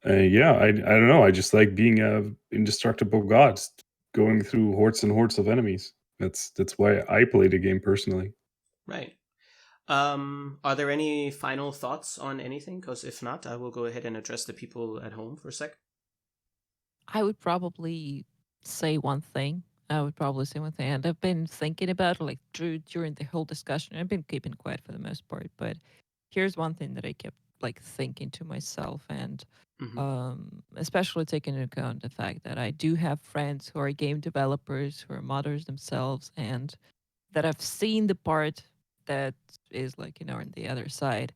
Yeah, I don't know. I just like being a indestructible god, going through hordes and hordes of enemies. That's why I play the game personally. Right. Are there any final thoughts on anything? Because if not, I will go ahead and address the people at home for a sec. I would probably say one thing. And I've been thinking about it like during the whole discussion. I've been keeping quiet for the most part, but here's one thing that I kept like thinking to myself, and especially taking into account the fact that I do have friends who are game developers, who are modders themselves, and that I've seen the part that is like, on the other side.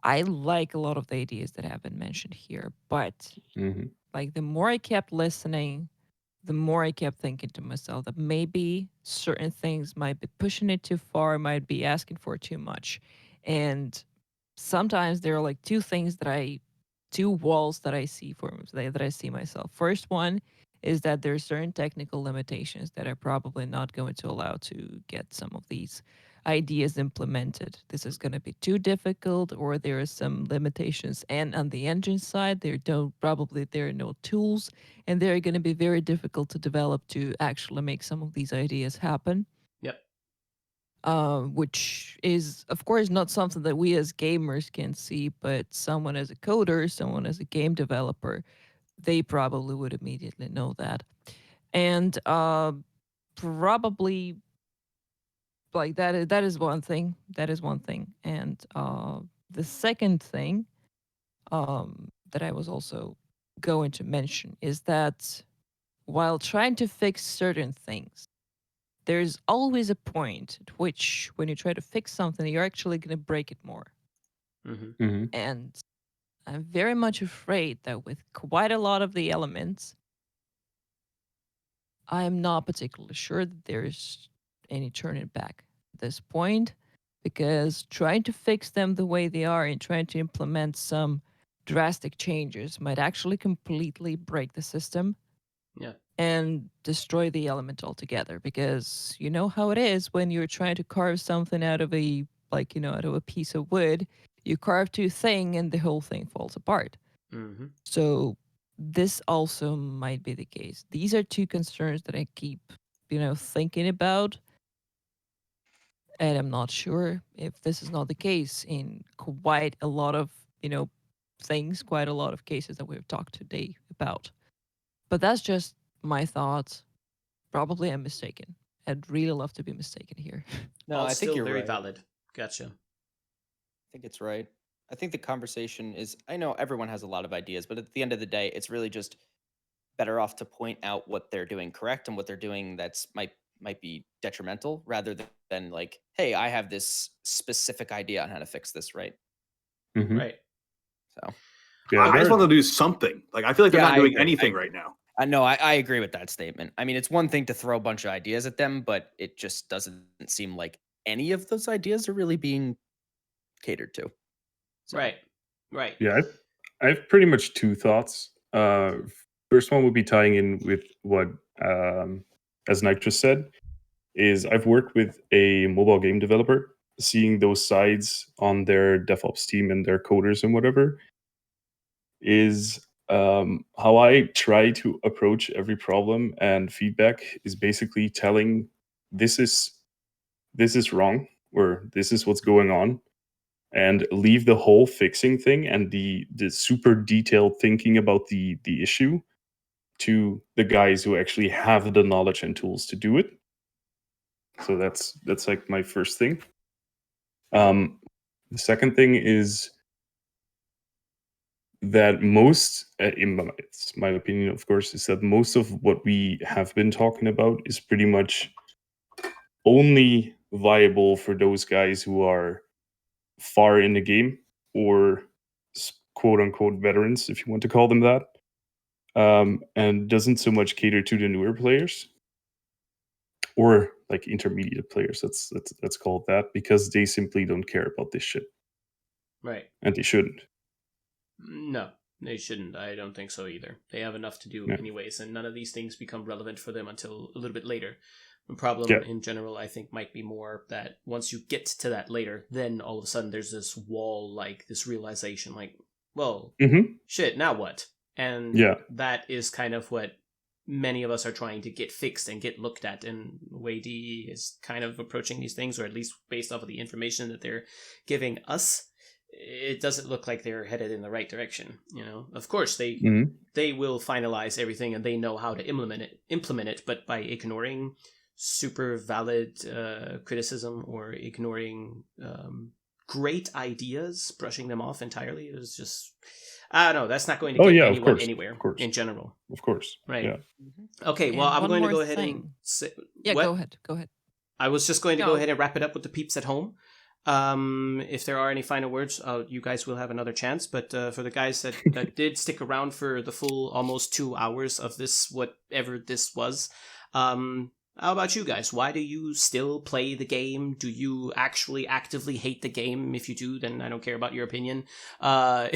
I like a lot of the ideas that have been mentioned here, but like the more I kept listening, the more I kept thinking to myself that maybe certain things might be pushing it too far, might be asking for too much. And sometimes there are like two walls that I see that I see myself. First one is that there are certain technical limitations that are probably not going to allow to get some of these ideas implemented. This is going to be too difficult, or there are some limitations. And on the engine side, there are no tools, and they're going to be very difficult to develop to actually make some of these ideas happen. Yep. Which is, of course, not something that we as gamers can see, but someone as a coder, someone as a game developer, they probably would immediately know that. And probably like that is one thing. That is one thing. And the second thing that I was also going to mention is that while trying to fix certain things, there's always a point at which when you try to fix something, you're actually going to break it more. Mm-hmm. And I'm very much afraid that with quite a lot of the elements, I'm not particularly sure that there's any turning back at this point, because trying to fix them the way they are and trying to implement some drastic changes might actually completely break the system. Yeah. And destroy the element altogether, because you know how it is when you're trying to carve something out of out of a piece of wood, you carve too thin and the whole thing falls apart. Mm-hmm. So this also might be the case. These are two concerns that I keep, thinking about. And I'm not sure if this is not the case in quite a lot of, quite a lot of cases that we've talked today about. But that's just my thoughts. Probably I'm mistaken. I'd really love to be mistaken here. No, All I think still you're very right. valid. Gotcha. I think it's right. I think the conversation is, I know everyone has a lot of ideas, but at the end of the day, it's really just better off to point out what they're doing correct and what they're doing that's might be detrimental, rather than like, hey, I have this specific idea on how to fix this, right? Mm-hmm. Right. So Yeah, I just want to do something. Like, I feel like they're Yeah, not I doing agree. anything right now. I know I agree with that statement. I mean, it's one thing to throw a bunch of ideas at them, but it just doesn't seem like any of those ideas are really being catered to. So. Right. Right. Yeah, I have pretty much two thoughts. First one would be tying in with what as Nitrous said, is I've worked with a mobile game developer, seeing those sides on their DevOps team and their coders and whatever, is how I try to approach every problem and feedback is basically telling this is wrong, or this is what's going on, and leave the whole fixing thing and the super detailed thinking about the issue to the guys who actually have the knowledge and tools to do it. So that's like my first thing. The second thing is that it's my opinion, of course, is that most of what we have been talking about is pretty much only viable for those guys who are far in the game, or quote unquote veterans, if you want to call them that, and doesn't so much cater to the newer players or like intermediate players. Let's call it that, because they simply don't care about this shit, Right. and they shouldn't. No, they shouldn't. I don't think so either. They have enough to do Yeah. anyways, and none of these things become relevant for them until a little bit later. The problem in general, I think, might be more that once you get to that later, then all of a sudden there's this wall, like this realization, like, well, shit, now what? And that is kind of what many of us are trying to get fixed and get looked at, and the way DE is kind of approaching these things, or at least based off of the information that they're giving us, it doesn't look like they're headed in the right direction. Of course they will finalize everything and they know how to implement it, but by ignoring super valid criticism or ignoring great ideas, brushing them off entirely, it was just, I don't know, that's not going to get anyone anywhere in general. Of course. Right. Yeah. Okay, well, I'm going to go ahead and say... Yeah, what? go ahead. I was just going to go ahead and wrap it up with the peeps at home. If there are any final words, you guys will have another chance. But for the guys that did stick around for the full almost 2 hours of this, whatever this was, how about you guys? Why do you still play the game? Do you actually actively hate the game? If you do, then I don't care about your opinion. Why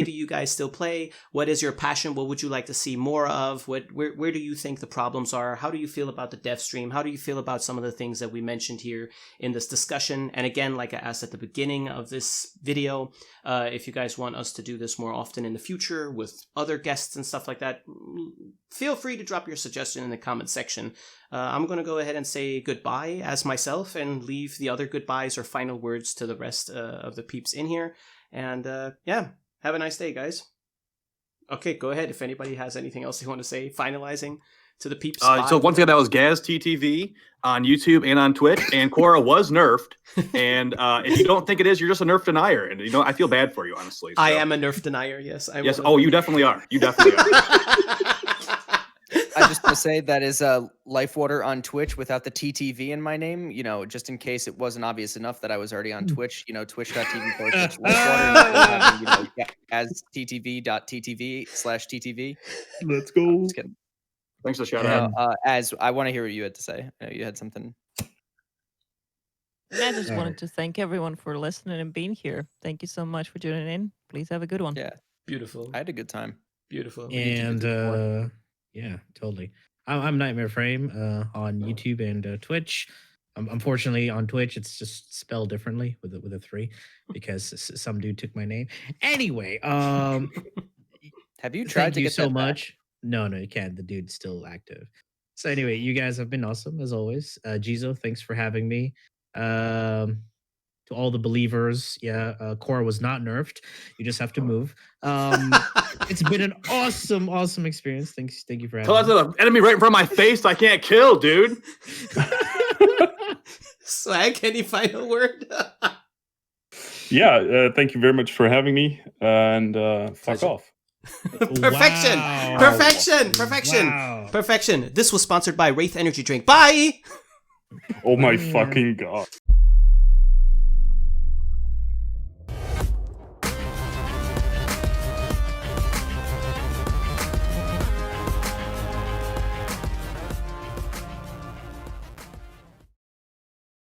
do you guys still play? What is your passion? What would you like to see more of? Where do you think the problems are? How do you feel about the Devstream? How do you feel about some of the things that we mentioned here in this discussion? And again, like I asked at the beginning of this video, if you guys want us to do this more often in the future with other guests and stuff like that, feel free to drop your suggestion in the comment section. I'm going to go ahead and say goodbye as myself and leave the other goodbyes or final words to the rest of the peeps in here. And yeah, have a nice day, guys. Okay, go ahead if anybody has anything else you want to say, finalizing to the peeps. So once again, that was Gaz TTV on YouTube and on Twitch, and Quora was nerfed. And if you don't think it is, you're just a nerf denier. And I feel bad for you, honestly. So. I am a nerf denier. Yes, I yes. Oh, you definitely are. You definitely are. I just want to say that is Lifewater on Twitch without the TTV in my name. Just in case it wasn't obvious enough that I was already on Twitch. Twitch.tv/Lifewater. As ttv.ttv/ttv. Let's go. Just kidding. Thanks for the shout out. As I want to hear what you had to say. I know you had something. I just wanted to thank everyone for listening and being here. Thank you so much for tuning in. Please have a good one. Yeah, beautiful. I had a good time. Beautiful. And yeah, totally. I'm Nightmare Frame on YouTube and Twitch. Unfortunately, on Twitch, it's just spelled differently with a 3 because some dude took my name. Anyway, have you tried to get so that much? No, you can't. The dude's still active. So anyway, you guys have been awesome as always. Jizo, thanks for having me. To all the believers, Quora was not nerfed. You just have to move. It's been an awesome experience. Thank you for having Tell that to the enemy right in front of my face I can't kill, dude. Swag, any final word? Yeah, thank you very much for having me. And fuck off. Perfection. Wow. Perfection. This was sponsored by Wraith Energy Drink. Bye. Oh my fucking god.